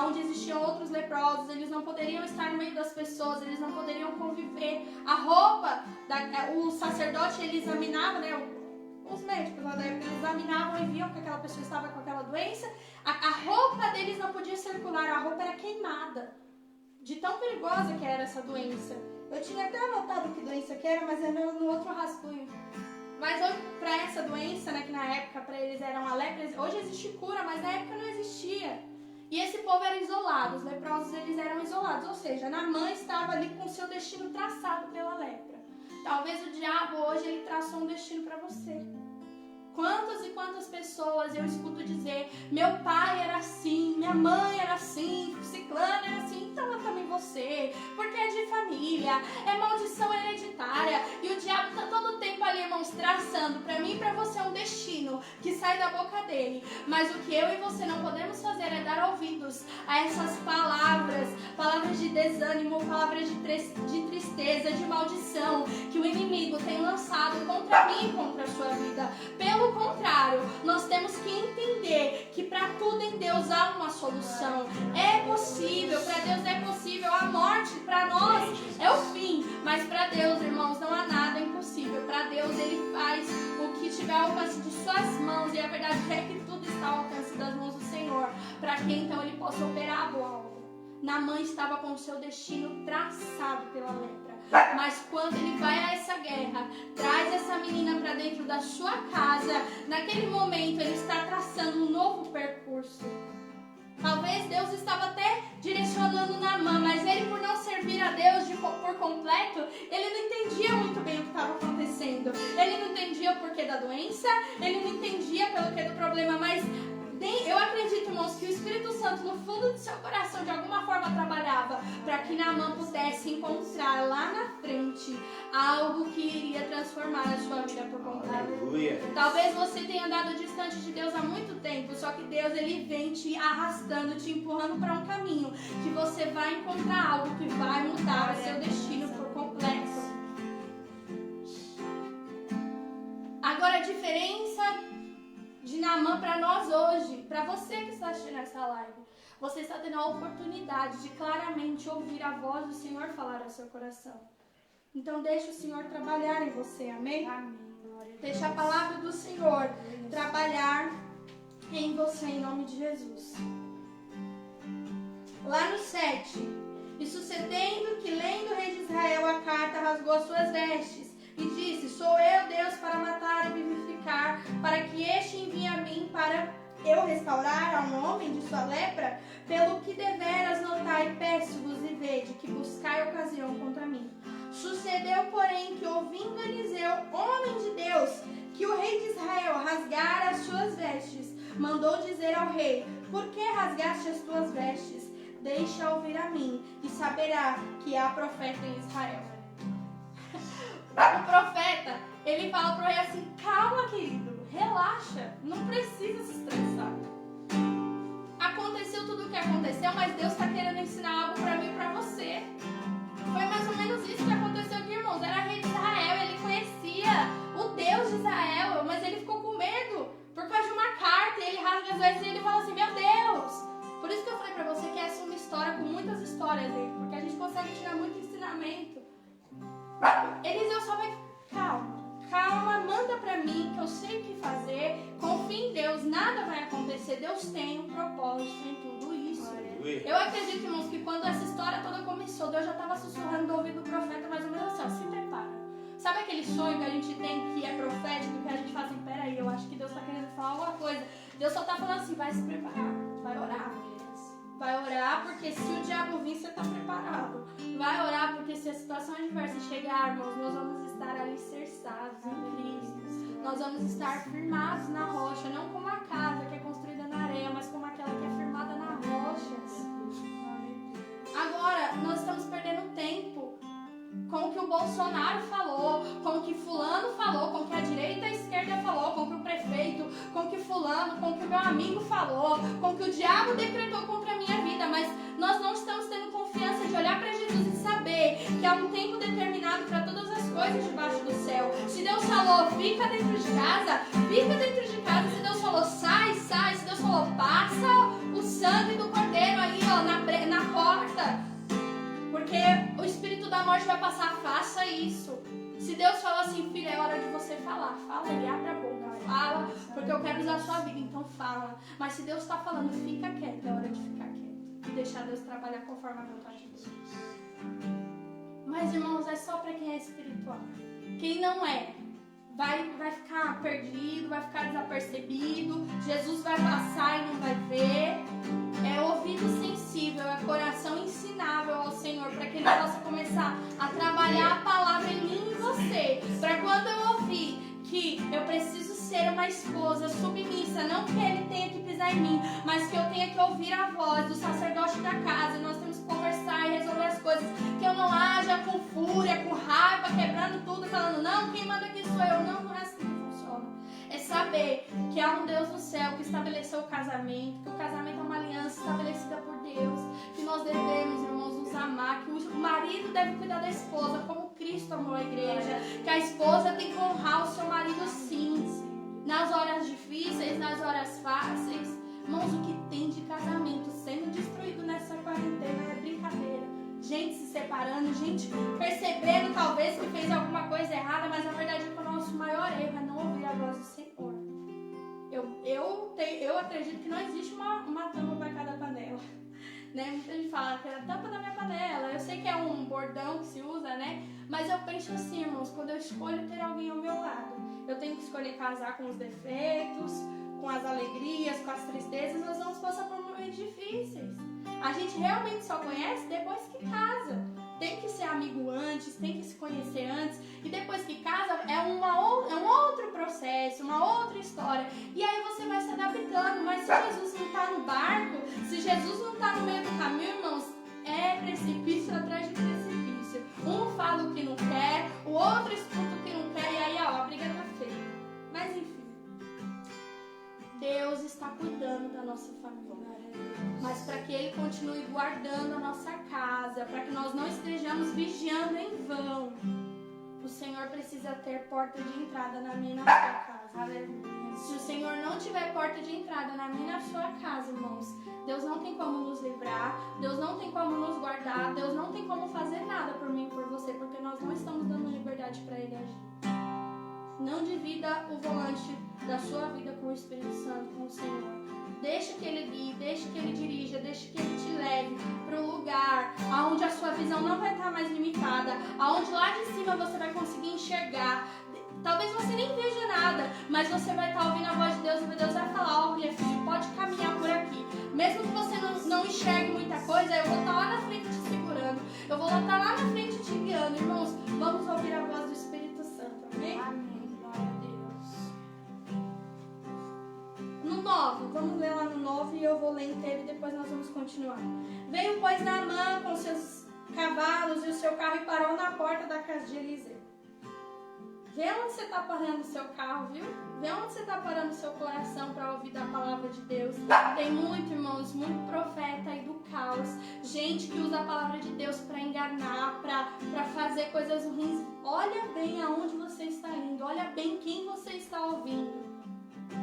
onde existiam outros leprosos, eles não poderiam estar no meio das pessoas, eles não poderiam conviver. A roupa, o sacerdote, ele examinava, os médicos lá da época, eles examinavam e viam que aquela pessoa estava com aquela doença. A roupa deles não podia circular, a roupa era queimada, de tão perigosa que era essa doença. Eu tinha até anotado que doença que era, mas era no outro rascunho. Mas para essa doença, que na época para eles era uma lepra, hoje existe cura, mas na época não existia. E esse povo era isolado, os leprosos eles eram isolados, ou seja, Naamã estava ali com o seu destino traçado pela lepra. Talvez o diabo hoje ele traçou um destino para você. Quantas e quantas pessoas eu escuto dizer: meu pai era assim, minha mãe era assim, ciclano era assim, então eu também vou ser, porque é de família, é maldição hereditária. E o diabo está todo o tempo ali, irmãos, traçando para mim e para você um destino que sai da boca dele. Mas o que eu e você não podemos fazer é dar ouvidos a essas palavras de desânimo, palavras de tristeza, de maldição, que o inimigo tem lançado contra mim e contra a sua vida. Pelo contrário, nós temos que entender que para tudo em Deus há uma solução. É possível, para Deus é possível. A morte para nós é o fim, mas para Deus, irmãos, não há nada impossível. Para Deus ele faz o que tiver ao alcance de suas mãos, e a verdade é que tudo está ao alcance das mãos do Senhor, para que então ele possa operar a boa obra. Naamã estava com o seu destino traçado pela lepra. Mas quando ele vai a essa guerra, traz essa menina para dentro da sua casa, naquele momento ele está traçando um novo percurso. Talvez Deus estava até direcionando Naamã, mas ele, por não servir a Deus por completo, ele não entendia muito bem o que estava acontecendo. Ele não entendia o porquê da doença, ele não entendia pelo que do problema, mas eu acredito, irmãos, que o Espírito Santo no fundo do seu coração de alguma forma trabalhava para que Naamã pudesse encontrar lá na frente algo que iria transformar a sua vida por completo. Aleluia. Talvez você tenha andado distante de Deus há muito tempo, só que Deus ele vem te arrastando, te empurrando para um caminho que você vai encontrar algo que vai mudar o seu destino por completo. Agora a diferença de Naamã para nós hoje, para você que está assistindo essa live, você está tendo a oportunidade de claramente ouvir a voz do Senhor falar ao seu coração. Então deixe o Senhor trabalhar em você, amém? Amém. Deixe a palavra do Senhor trabalhar em você, em nome de Jesus. Lá no 7, e sucedendo que lendo o rei de Israel a carta, rasgou as suas vestes e disse: sou eu Deus para matar e vivificar, para que este envie a mim para eu restaurar a um homem de sua lepra. Pelo que deveras notai, peço-vos e vede que buscai ocasião contra mim. Sucedeu, porém, que ouvindo Eliseu, homem de Deus, que o rei de Israel rasgara as suas vestes, mandou dizer ao rei: por que rasgaste as tuas vestes? deixa ouvir a mim e saberá que há profeta em Israel. O profeta, ele fala pro rei assim, calma querido, relaxa, não precisa se estressar. Aconteceu tudo o que aconteceu, mas Deus está querendo ensinar algo para mim e para você. Foi mais ou menos isso que aconteceu aqui, irmãos. Era rei de Israel, ele conhecia o Deus de Israel, mas ele ficou com medo por causa de uma carta. E ele rasga as vestes e ele fala assim, meu Deus. Por isso que eu falei para você que essa é uma história com muitas histórias aí, porque a gente consegue tirar muito ensinamento. Eliseu só vai, calma, manda pra mim que eu sei o que fazer, confia em Deus, nada vai acontecer, Deus tem um propósito em tudo isso. Eu acredito, irmãos, que quando essa história toda começou, Deus já estava sussurrando no ouvido do profeta, mais ou menos assim, ó, se prepara. Sabe aquele sonho que a gente tem que é profético, que a gente fala assim, peraí, eu acho que Deus está querendo falar alguma coisa. Deus só está falando assim, vai se preparar, vai orar, vai orar, porque se o diabo vir, você está preparado. Vai orar, porque se a situação adversa chegar, irmãos, nós vamos estar alicerçados em Cristo. Nós vamos estar firmados na rocha, não como a casa que é construída na areia, mas como aquela que é firmada na rocha. Agora, nós estamos perdendo tempo com o que o Bolsonaro falou, com o que fulano falou, com o que a direita e a esquerda falou, com o que o prefeito, com o que fulano, com o que o meu amigo falou, com o que o diabo decretou contra a minha vida, mas nós não estamos tendo confiança de olhar para Jesus e saber que há um tempo determinado para todas as coisas debaixo do céu. Se Deus falou, fica dentro de casa, fica dentro de casa. Se Deus falou, sai. Se Deus falou, passa o sangue do cordeiro aí, ó, na porta. Porque o espírito da morte vai passar, faça isso. Se Deus falou assim, filha, é hora de você falar. Fala, ele abre a boca, fala, porque eu quero usar a sua vida, então fala. Mas se Deus está falando, fica quieto, é hora de ficar quieto. E deixar Deus trabalhar conforme a vontade de Deus. Mas, irmãos, é só para quem é espiritual. Quem não é, vai ficar perdido, vai ficar desapercebido. Jesus vai passar e não vai ver. É ouvido sensível, é coração ensinável ao Senhor, para que Ele possa começar a trabalhar a palavra em mim e em você. Para quando eu ouvir que eu preciso ser uma esposa submissa, não que Ele tenha que pisar em mim, mas que eu tenha que ouvir a voz do sacerdote da casa, e nós temos que conversar e resolver as coisas, que eu não haja com fúria, com raiva, quebrando tudo, falando, não, quem manda aqui sou eu, não é assim que funciona. É saber que há um Deus no céu que estabeleceu o casamento, que o casamento é uma aliança estabelecida por Deus, que nós devemos, irmãos, nos amar, que o marido deve cuidar da esposa como Cristo amou a igreja, que a esposa tem que honrar o seu marido sim, nas horas difíceis, nas horas fáceis. Irmãos, o que tem de casamento sendo destruído nessa quarentena é brincadeira. Gente se separando, gente percebendo talvez que fez alguma coisa errada, mas a verdade é que o nosso maior erro é não ouvir a voz do Senhor. Eu acredito que não existe uma tampa para cada panela. Né? Muita gente fala que é a tampa da minha panela. Eu sei que é um bordão que se usa, né? Mas eu penso assim, irmãos, quando eu escolho ter alguém ao meu lado, eu tenho que escolher casar com os defeitos, com as alegrias, com as tristezas. Nós vamos passar por momentos difíceis. A gente realmente só conhece depois que casa. Tem que ser amigo antes, tem que se conhecer antes. E depois que casa é um outro processo, uma outra história. E aí você vai se adaptando. Mas se Jesus não está no barco, se Jesus não está no meio do caminho, irmãos, é precipício atrás de precipício. Um fala o que não quer, o outro escuta o que não quer. E aí ó, a briga tá feia. Mas enfim, Deus está cuidando da nossa família. Mas para que Ele continue guardando a nossa casa, para que nós não estejamos vigiando em vão, o Senhor precisa ter porta de entrada na minha e na sua casa. Aleluia. Se o Senhor não tiver porta de entrada na minha e na sua casa, irmãos, Deus não tem como nos livrar, Deus não tem como nos guardar, Deus não tem como fazer nada por mim e por você, porque nós não estamos dando liberdade para Ele agir. Não divida o volante da sua vida com o Espírito Santo, com o Senhor. Deixa que Ele guie, deixa que Ele dirija, deixa que Ele te leve para um lugar onde a sua visão não vai estar mais limitada, onde lá de cima você vai conseguir enxergar. Talvez você nem veja nada, mas você vai estar ouvindo a voz de Deus e Deus vai falar, olha filho, pode caminhar por aqui. Mesmo que você não enxergue muita coisa, eu vou estar lá na frente te segurando, eu vou estar lá na frente te guiando. Irmãos, vamos ouvir a voz do Espírito Santo, amém? Amém. Glória a Deus. No 9, vamos ler lá no 9 e eu vou ler inteiro e depois nós vamos continuar. Veio, pois, Naamã com seus cavalos e o seu carro e parou na porta da casa de Eliseu. Vê onde você está parando o seu carro, viu? Vê onde você está parando o seu coração para ouvir da palavra de Deus. Tem muito, irmãos, muito profeta aí do caos. Gente que usa a palavra de Deus para enganar, para fazer coisas ruins. Olha bem aonde você está indo. Olha bem quem você está ouvindo.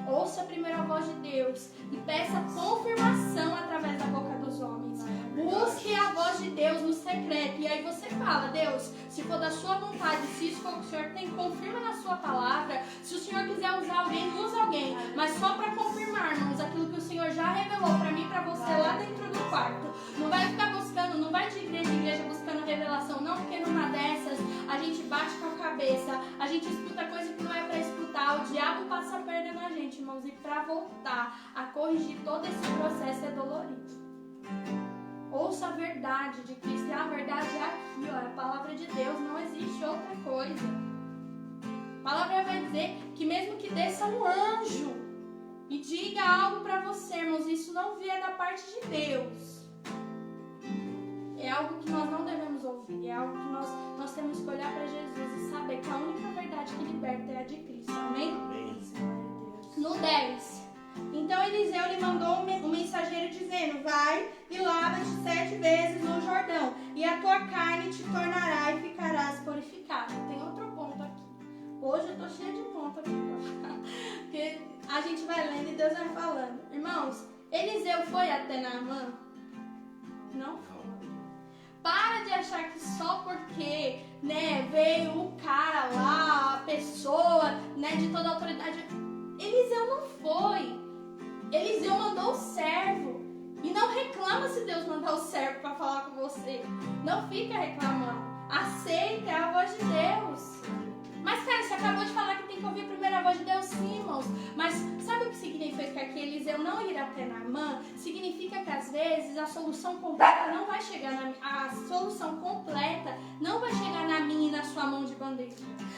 Ouça primeiro a voz de Deus e peça confirmação através da boca dos homens. Busque a voz de Deus no secreto. E aí você fala: Deus, se for da sua vontade, se isso for o que o Senhor tem, confirma na sua palavra. Se o Senhor quiser usar alguém, usa alguém. Mas só para confirmar, irmãos, aquilo que o Senhor já revelou para mim e para você lá dentro do quarto. Não vai ficar buscando, não vai de igreja em igreja buscando revelação, não, porque numa dessas a gente bate com a cabeça, a gente escuta coisa que não é para escutar, o diabo passa a perda na gente, irmãos, e para voltar a corrigir todo esse processo é dolorido. Ouça a verdade de Cristo, e a verdade é aqui, ó, é a palavra de Deus, não existe outra coisa. A palavra vai dizer que mesmo que desça um anjo e diga algo para você, irmãos, isso não vier da parte de Deus. É algo que nós não devemos ouvir, é algo que nós temos que olhar para Jesus e saber que a única verdade que liberta é a de Cristo, amém? Amém. No 10, então Eliseu lhe mandou um mensageiro dizendo: vai e lava-te 7 vezes no Jordão, e a tua carne te tornará e ficarás purificado. Tem outro ponto aqui. Hoje eu tô cheia de ponto aqui, porque a gente vai lendo e Deus vai falando. Irmãos, Eliseu foi até Naamã? Não foi. Para de achar que só porque, né, veio o cara lá, a pessoa, né, de toda a autoridade. Eliseu não foi. Eliseu mandou o servo. E não reclama se Deus mandar o servo para falar com você. Não fica reclamando. Aceita, é a voz de Deus. Mas, cara, você acabou de falar que tem que ouvir primeiro a voz de Deus, sim, irmãos. Mas sabe o que significa que Eliseu não ir até Naamã? Significa que, às vezes, a solução completa não vai chegar a solução completa não vai chegar na minha e na sua mão de bandeja.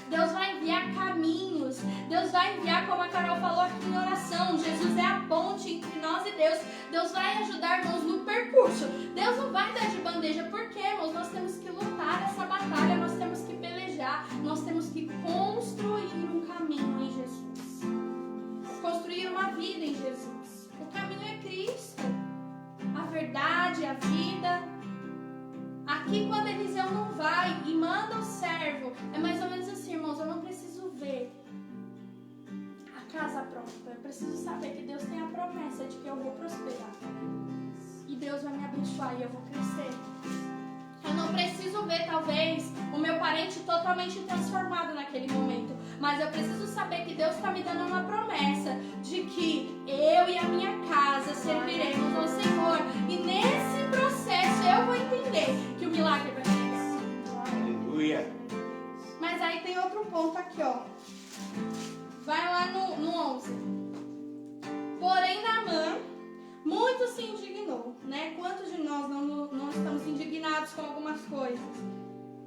Deus vai enviar caminhos. Deus vai enviar, como a Carol falou aqui em oração, Jesus é a ponte entre nós e Deus. Deus vai ajudar, irmãos, no percurso. Deus não vai dar de bandeja. Por quê, irmãos? Nós temos que lutar essa batalha, nós temos que pelejar, nós temos que construir um caminho em Jesus. Construir uma vida em Jesus. O caminho é Cristo. A verdade, a vida. Aqui, quando Eliseu não vai e manda o servo, é mais ou menos assim, irmãos, eu não preciso ver a casa pronta. Eu preciso saber que Deus tem a promessa de que eu vou prosperar. E Deus vai me abençoar e eu vou crescer. Eu não preciso ver, talvez, o meu parente totalmente transformado naquele momento. Mas eu preciso saber que Deus está me dando uma promessa de que eu e a minha casa serviremos ao Senhor. E nesse processo eu vou entender que o milagre vai chegar. Aleluia. Mas aí tem outro ponto aqui, ó. Vai lá no 11. Porém, Naamã muito se indignou, né? Quantos de nós não estamos indignados com algumas coisas?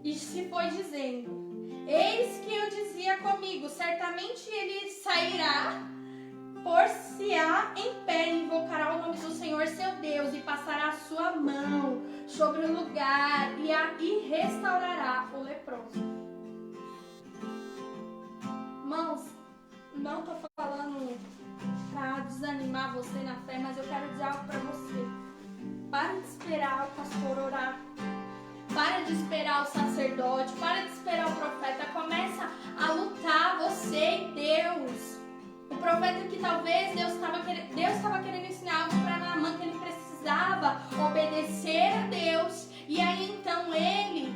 E se foi dizendo: eis que eu dizia comigo, certamente ele sairá, por-se-á em pé, e invocará o nome do Senhor seu Deus, e passará a sua mão sobre o lugar, e restaurará o leproso. Irmãos, não estou falando para desanimar você na fé, mas eu quero dizer algo para você. Para de esperar o pastor orar. Para de esperar o sacerdote. Para de esperar o profeta. Começa a lutar você e Deus. O profeta que talvez Deus estava querendo ensinar algo para Naamã, que ele precisava obedecer a Deus. E aí então ele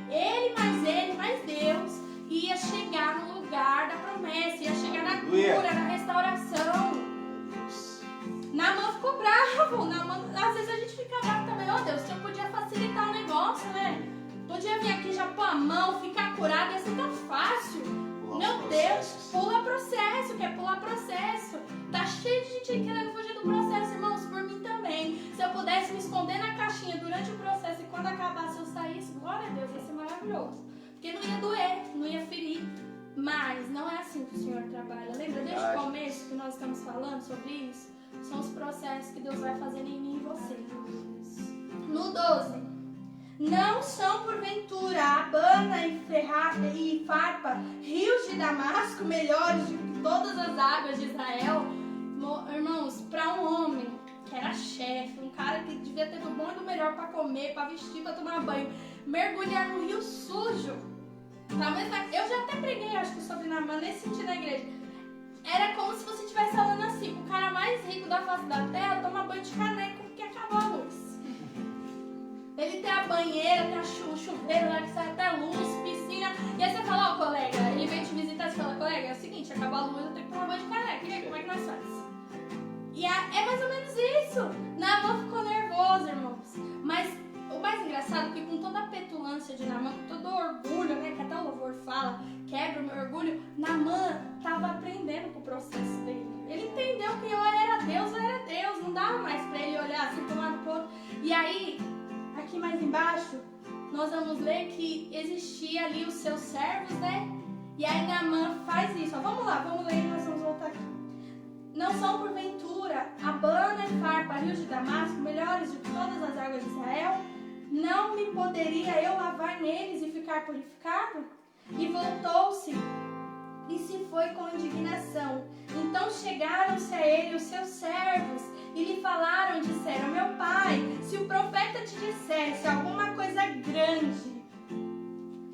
mais Deus, ia chegar no lugar da promessa, ia chegar na cura, na restauração. Naamã ficou bravo. Às vezes a gente fica bravo também. Oh Deus, você podia facilitar o negócio, né? Podia vir aqui já pôr a mão, ficar curado, ia ser tão fácil. Meu Deus, pula processo, quer pular processo. Tá cheio de gente querendo fugir do processo, irmãos, por mim também. Se eu pudesse me esconder na caixinha durante o processo e quando acabasse eu saísse, glória a Deus, ia ser maravilhoso. Porque não ia doer, não ia ferir. Mas não é assim que o Senhor trabalha. Lembra desde o começo que nós estamos falando sobre isso? São os processos que Deus vai fazendo em mim e você. No 12. Não são porventura Abana e Farpa, rios de Damasco, melhores do que todas as águas de Israel? Irmãos, para um homem que era chefe, um cara que devia ter do bom e do melhor para comer, para vestir, para tomar banho, mergulhar num rio sujo. Talvez eu já até preguei, acho que sobre Naamã nesse sentido na igreja. Era como se você estivesse falando assim, o cara mais rico da face da terra toma banho de caneco porque acabou a luz. Ele tem a banheira, tem o chuveiro lá que sai até luz, piscina. E aí você fala, ó, colega, ele vem te visitar e você fala, colega, é o seguinte, acabou a luz, eu tenho que tomar banho de caneca. E aí, como é que nós fazemos? E é mais ou menos isso. Naamã ficou nervoso, irmãos. Mas o mais engraçado é que com toda a petulância de Naamã, com todo o orgulho, né, que até o louvor fala, quebra o meu orgulho, Naamã estava aprendendo com o processo dele. Ele entendeu que eu era Deus, não dava mais para ele olhar assim para um lado pro outro. E aí, aqui mais embaixo, nós vamos ler que existia ali os seus servos, né? E aí Naamã faz isso. Ó, vamos lá, vamos ler e nós vamos voltar aqui. Não são porventura Abana e Farpa, rios de Damasco, melhores do que todas as águas de Israel? Não me poderia eu lavar neles e ficar purificado? E voltou-se e se foi com indignação. Então chegaram-se a ele os seus servos e lhe falaram, disseram, meu pai, se o profeta te dissesse alguma coisa grande,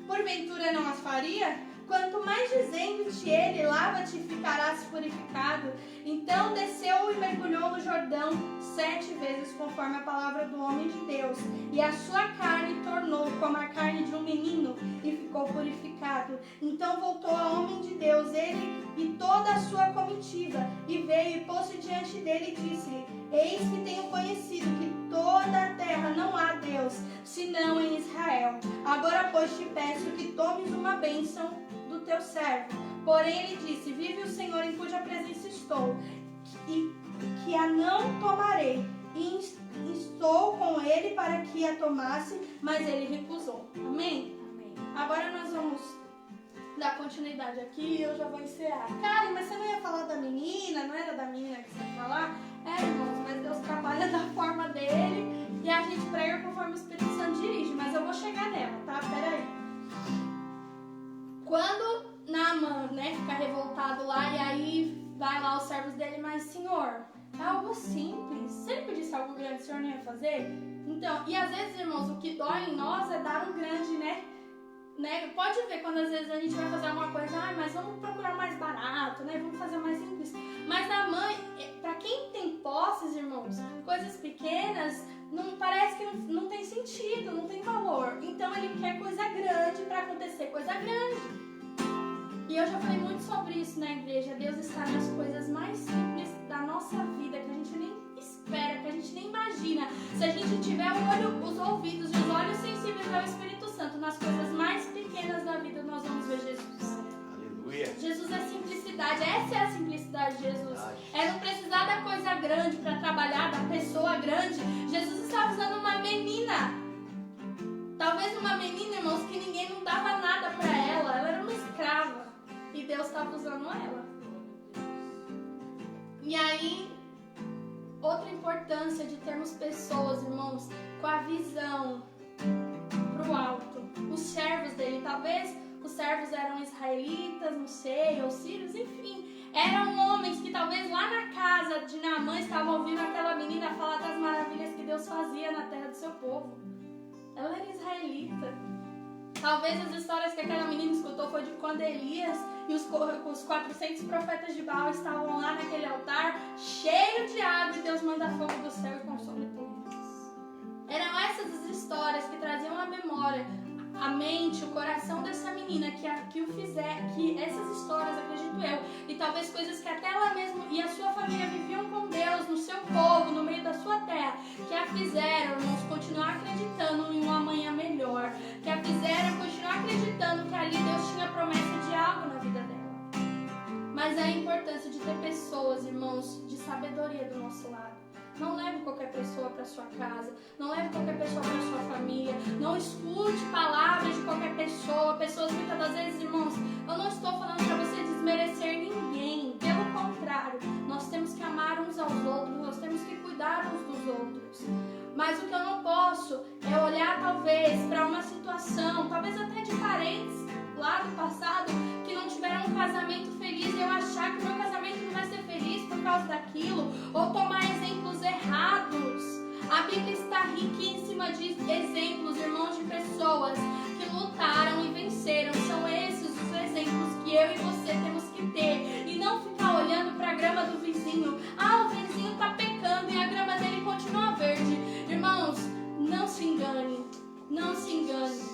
porventura não as faria? Quanto mais dizendo-te ele, lava-te e ficarás purificado. Então desceu e mergulhou no Jordão 7 vezes, conforme a palavra do homem de Deus. E a sua carne tornou como a carne de um menino e ficou purificado. Então voltou ao homem de Deus, ele e toda a sua comitiva, e veio e pôs-se diante dele e disse-lhe, eis que tenho conhecido que toda a terra não há Deus, senão em Israel. Agora, pois, te peço que tomes uma bênção do teu servo. Porém ele disse, vive o Senhor em cuja presença estou, e que a não tomarei. E estou com ele para que a tomasse, mas ele recusou. Amém? Amém. Agora nós vamos dar continuidade aqui e eu já vou encerrar. Cara, mas você não ia falar da menina? Não era da menina que você ia falar? É, irmãos, mas Deus trabalha da forma dele e a gente prega conforme o Espírito Santo dirige. Mas eu vou chegar nela, tá? Pera aí. Quando Naamã, né, fica revoltado lá e aí vai lá os servos dele, mas Senhor, é algo simples. Se ele pedisse algo grande, o Senhor não ia fazer? Então, e às vezes, irmãos, o que dói em nós é dar um grande, né? Pode ver quando às vezes a gente vai fazer alguma coisa, mas vamos procurar mais barato, né? Vamos fazer mais simples. Mas a mãe, para quem tem posses, irmãos, coisas pequenas, não parece que não tem sentido, não tem valor. Então ele quer coisa grande para acontecer coisa grande. E eu já falei muito sobre isso na igreja. Deus está nas coisas mais simples da nossa vida, que a gente nem espera, que a gente nem imagina. Se a gente tiver os ouvidos e os olhos sensíveis ao Espírito Santo, nas coisas mais pequenas da vida, nós vamos ver Jesus. Aleluia. Jesus é simplicidade. Essa é a simplicidade de Jesus. É não precisar da coisa grande para trabalhar, da pessoa grande. Jesus estava usando uma menina. Talvez uma menina, irmãos, que ninguém não dava nada para ela. Ela era uma escrava. E Deus estava usando ela. E aí, outra importância de termos pessoas, irmãos, com a visão pro alto. Os servos dele, talvez os servos eram israelitas, não sei, ou sírios, enfim. Eram homens que talvez lá na casa de Naamã estavam ouvindo aquela menina falar das maravilhas que Deus fazia na terra do seu povo. Ela era israelita. Talvez as histórias que aquela menina escutou foi de quando Elias e os 400 profetas de Baal estavam lá naquele altar, cheio de água, e Deus manda fogo do céu e consome tudo. Eram essas as histórias que traziam à memória, a mente, o coração dessa menina que essas histórias, acredito eu, e talvez coisas que até ela mesma e a sua família viviam com Deus, no seu povo, no meio da sua terra, que a fizeram, irmãos, continuar acreditando em um amanhã melhor, que a fizeram continuar acreditando que ali Deus tinha promessa de algo na vida dela. Mas é a importância de ter pessoas, irmãos, de sabedoria do nosso lado. Não leve qualquer pessoa para sua casa, não leve qualquer pessoa para sua família, não escute palavras de qualquer pessoa. Pessoas muitas das vezes, irmãos, eu não estou falando para você desmerecer ninguém, pelo contrário, nós temos que amar amar uns aos outros, nós temos que cuidar uns dos outros. Mas o que eu não posso é olhar talvez para uma situação, talvez até de parentes lá do passado, que não tiveram um casamento feliz, e eu achar que o meu casamento não vai ser feliz por causa daquilo, ou tomar exemplos errados. A Bíblia está riquíssima de exemplos, irmãos, de pessoas que lutaram e venceram. São esses os exemplos que eu e você temos que ter, e não ficar olhando para a grama do vizinho. Ah, o vizinho está pecando e a grama dele continua verde. Irmãos, não se engane, não se engane.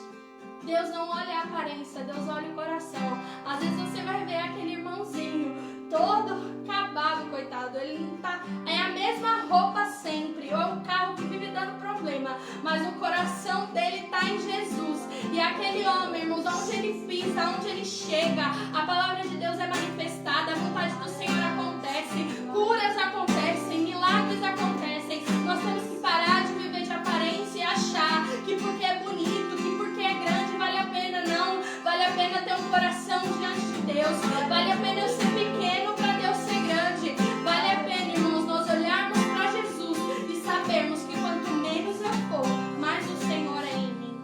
Deus não olha a aparência, Deus olha o coração. Às vezes você vai ver aquele irmãozinho todo acabado, coitado. Ele não tá, é a mesma roupa sempre, ou é o carro que vive dando problema, mas o coração dele está em Jesus. E aquele homem, irmãos, onde ele pisa, onde ele chega, a palavra de Deus é manifestada, a vontade do Senhor acontece, curas acontecem, milagres acontecem. Nós temos que parar de viver de aparência e achar que porque é bonito, que porque é grande, vale a pena. Não, vale a pena ter um coração diante de Deus, vale a pena eu ser pequeno para Deus ser grande, vale a pena, irmãos, nós olharmos para Jesus e sabermos que quanto menos eu for, mais o Senhor é em mim.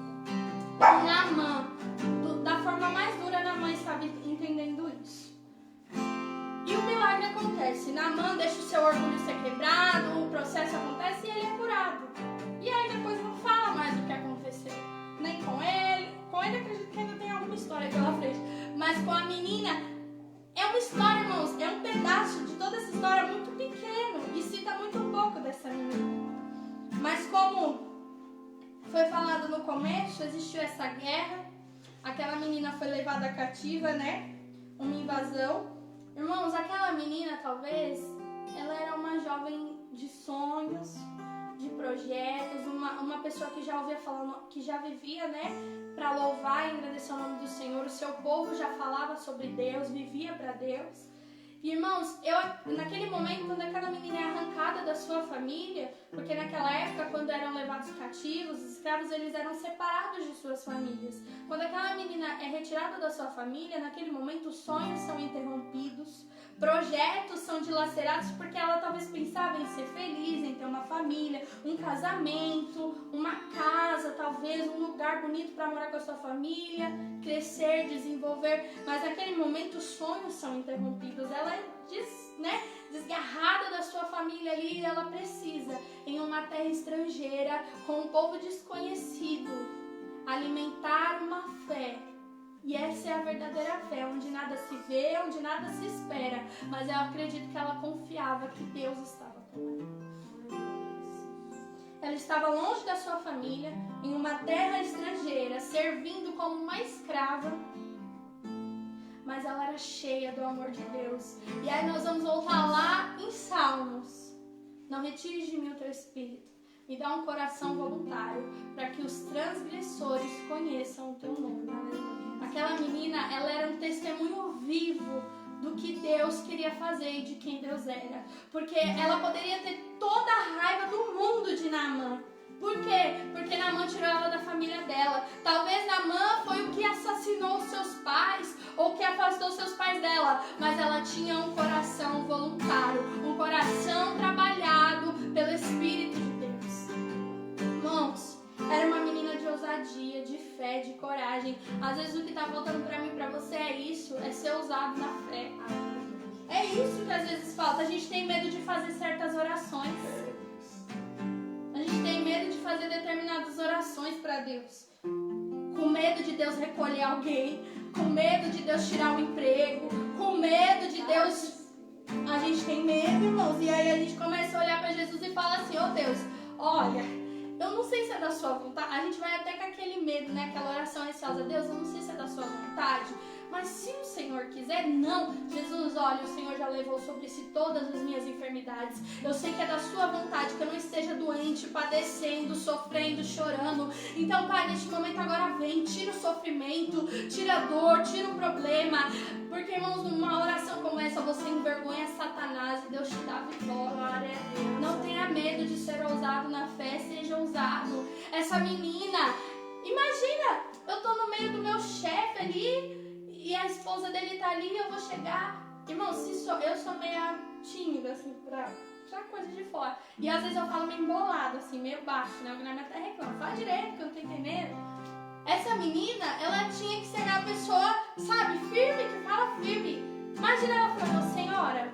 Naamã, da forma mais dura, Naamã estava entendendo isso. E o milagre acontece. Naamã deixa o seu orgulho ser quebrado, o processo acontece e ele é curado. E aí depois não fala mais o que aconteceu. Nem com ele. Com ele acredito que ainda tem alguma história pela frente. Mas com a menina, é uma história, irmãos, é um pedaço de toda essa história muito pequeno. E cita muito pouco dessa menina. Mas como foi falado no começo, existiu essa guerra. Aquela menina foi levada cativa, né? Uma invasão. Irmãos, aquela menina, talvez, ela era uma jovem de sonhos, de projetos, uma pessoa que já ouvia falar, que já vivia, né, para louvar e engrandecer o nome do Senhor. O seu povo já falava sobre Deus, vivia para Deus. E, irmãos, naquele momento, quando aquela menina é arrancada da sua família, porque naquela época, quando eram levados cativos, os escravos, eles eram separados de suas famílias. Quando aquela menina é retirada da sua família, naquele momento, os sonhos são interrompidos, projetos são dilacerados, porque ela talvez pensava em ser feliz, em ter uma família, um casamento, uma casa, talvez um lugar bonito para morar com a sua família, crescer, desenvolver. Mas naquele momento, os sonhos são interrompidos. Ela é desgarrada da sua família ali, e ela precisa, em uma terra estrangeira, com um povo desconhecido, alimentar uma fé. E essa é a verdadeira fé, onde nada se vê, onde nada se espera. Mas eu acredito que ela confiava que Deus estava com ela. Ela estava longe da sua família, em uma terra estrangeira, servindo como uma escrava. Mas ela era cheia do amor de Deus. E aí nós vamos voltar lá em Salmos. Não retires de mim o teu espírito. Me dá um coração voluntário, para que os transgressores conheçam o teu nome. Aquela menina, ela era um testemunho vivo do que Deus queria fazer e de quem Deus era. Porque ela poderia ter toda a raiva do mundo de Naamã. Por quê? Porque Naamã tirou ela da família dela. Talvez Naamã foi o que assassinou seus pais, ou que afastou seus pais dela. Mas ela tinha um coração voluntário, um coração trabalhado pelo Espírito de Deus. Irmãos, era uma menina de ousadia, de fé, de coragem. Às vezes o que está faltando para mim e para você é isso, é ser ousado na fé. É isso que às vezes falta. A gente tem medo de fazer certas orações. A gente tem medo de fazer determinadas orações para Deus. Com medo de Deus recolher alguém. Com medo de Deus tirar um emprego. Com medo de Deus... A gente tem medo, irmãos. E aí a gente começa a olhar para Jesus e fala assim: ó Deus, olha, eu não sei se é da sua vontade. A gente vai até com aquele medo, né? Aquela oração receosa. Deus, eu não sei se é da sua vontade. Mas se o Senhor quiser, não. Jesus, olha, o Senhor já levou sobre si todas as minhas enfermidades. Eu sei que é da sua vontade que eu não esteja doente, padecendo, sofrendo, chorando. Então, Pai, neste momento agora vem, tira o sofrimento, tira a dor, tira o problema. Porque, irmãos, numa oração como essa, você envergonha Satanás e Deus te dá vitória. Não tenha medo de ser ousado na fé, seja ousado. Essa menina, imagina, eu tô no meio do meu chefe ali, e a esposa dele tá ali e eu vou chegar. Irmão, eu sou meio tímida, assim, pra tirar coisa de fora. E às vezes eu falo meio embolado, assim, meio baixo, né? O Guilherme até reclama. Fala direito, que eu não tô entendendo. Essa menina, ela tinha que ser a pessoa, sabe, firme, que fala firme. Imagina ela falando, senhora,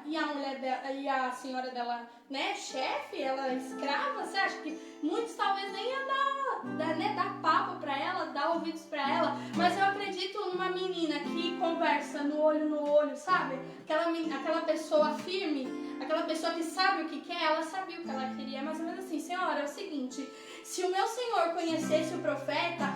e a mulher dela, e a senhora dela, né, chefe, ela escrava, você acha que muitos talvez nem iam dar papo pra ela, dar ouvidos pra ela, mas eu acredito numa menina que conversa no olho, sabe? Aquela pessoa firme, aquela pessoa que sabe o que quer, ela sabia o que ela queria, mais ou menos assim, senhora, é o seguinte, se o meu Senhor conhecesse o profeta,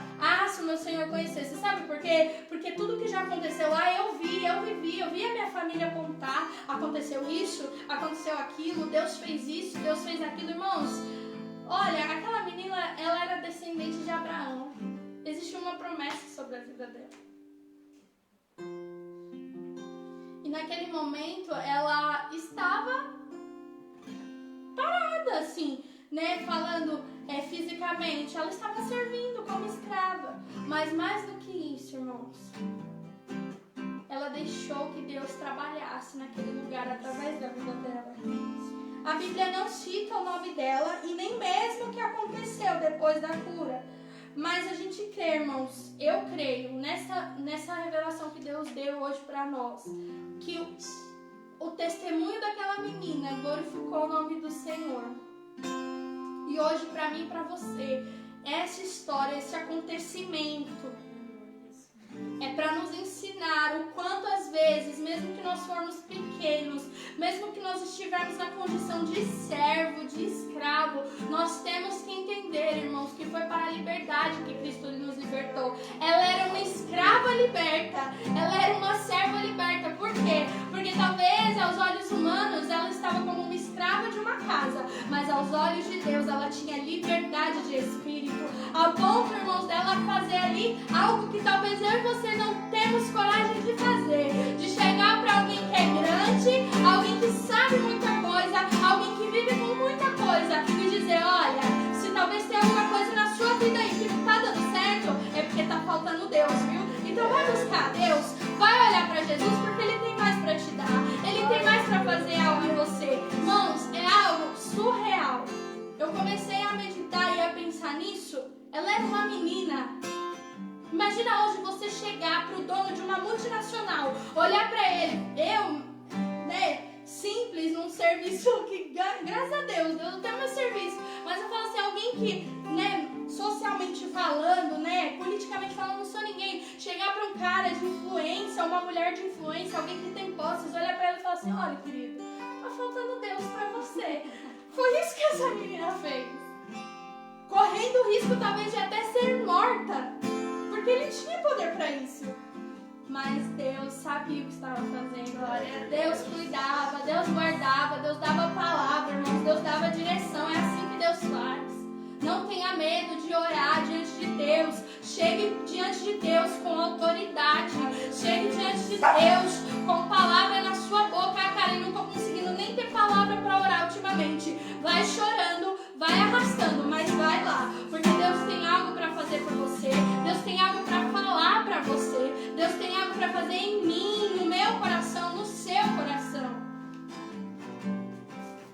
se o meu Senhor conhecesse, sabe por quê? Porque tudo que já aconteceu lá, eu vi a minha família contar, aconteceu isso, aconteceu aquilo, Deus fez isso, Deus fez aquilo, irmãos. Olha, aquela menina, ela era descendente de Abraão. Existe uma promessa sobre a vida dela. E naquele momento, ela estava parada, assim, né, falando fisicamente. Ela estava servindo como escrava. Mas mais do que isso, irmãos, ela deixou que Deus trabalhasse naquele lugar através da vida dela. A Bíblia não cita o nome dela e nem mesmo o que aconteceu depois da cura. Mas a gente crê, irmãos, eu creio nessa revelação que Deus deu hoje para nós, que o testemunho daquela menina glorificou o nome do Senhor. E hoje, para mim e para você, essa história, esse acontecimento é para nos ensinar o quanto às vezes, mesmo que nós formos pequenos, mesmo que nós estivermos na condição de servo, de escravo, nós temos que entender, irmãos, que foi para a liberdade que Cristo nos libertou. Ela era uma escrava liberta, ela era uma serva liberta. Por quê? Porque talvez aos olhos humanos ela estava como uma escrava de uma casa, mas aos olhos de Deus ela tinha liberdade de espírito, ao ponto, irmãos, dela fazer ali algo que talvez eu e você não temos coragem de fazer, de chegar para alguém que é grande, alguém que sabe muita coisa, alguém que vive com muita coisa e dizer, olha, se talvez tenha alguma coisa na sua vida aí que não está dando certo, é porque está faltando Deus, viu? Então vai buscar Deus, vai olhar para Jesus, porque Ele tem mais para te dar, Ele tem mais para fazer algo em você. Irmãos, é algo surreal. Eu comecei a meditar e a pensar nisso. Ela era uma menina. Imagina hoje você chegar para o dono de uma multinacional, olhar para ele, simples, num serviço que, graças a Deus, Deus tem o meu serviço, mas eu falo assim, alguém que, socialmente falando, politicamente falando, não sou ninguém, chegar para um cara de influência, uma mulher de influência, alguém que tem posses, olhar para ela e falar assim, olha, querido, tá faltando Deus para você. Foi isso que essa menina fez. Correndo o risco talvez de até ser morta, porque ele tinha poder para isso. Mas Deus sabia o que estava fazendo. Deus cuidava, Deus guardava, Deus dava palavra, irmãos, Deus dava direção. É assim que Deus faz. Não tenha medo de orar diante de Deus. Chegue diante de Deus com autoridade. Chegue diante de Deus com palavra na sua boca. Cara, eu não estou conseguindo nem ter palavra para orar ultimamente. Vai chorando, vai arrastando, mas vai lá. Porque Deus tem algo para fazer por você. Deus tem algo para falar para você. Deus tem algo para fazer em mim, no meu coração, no seu coração.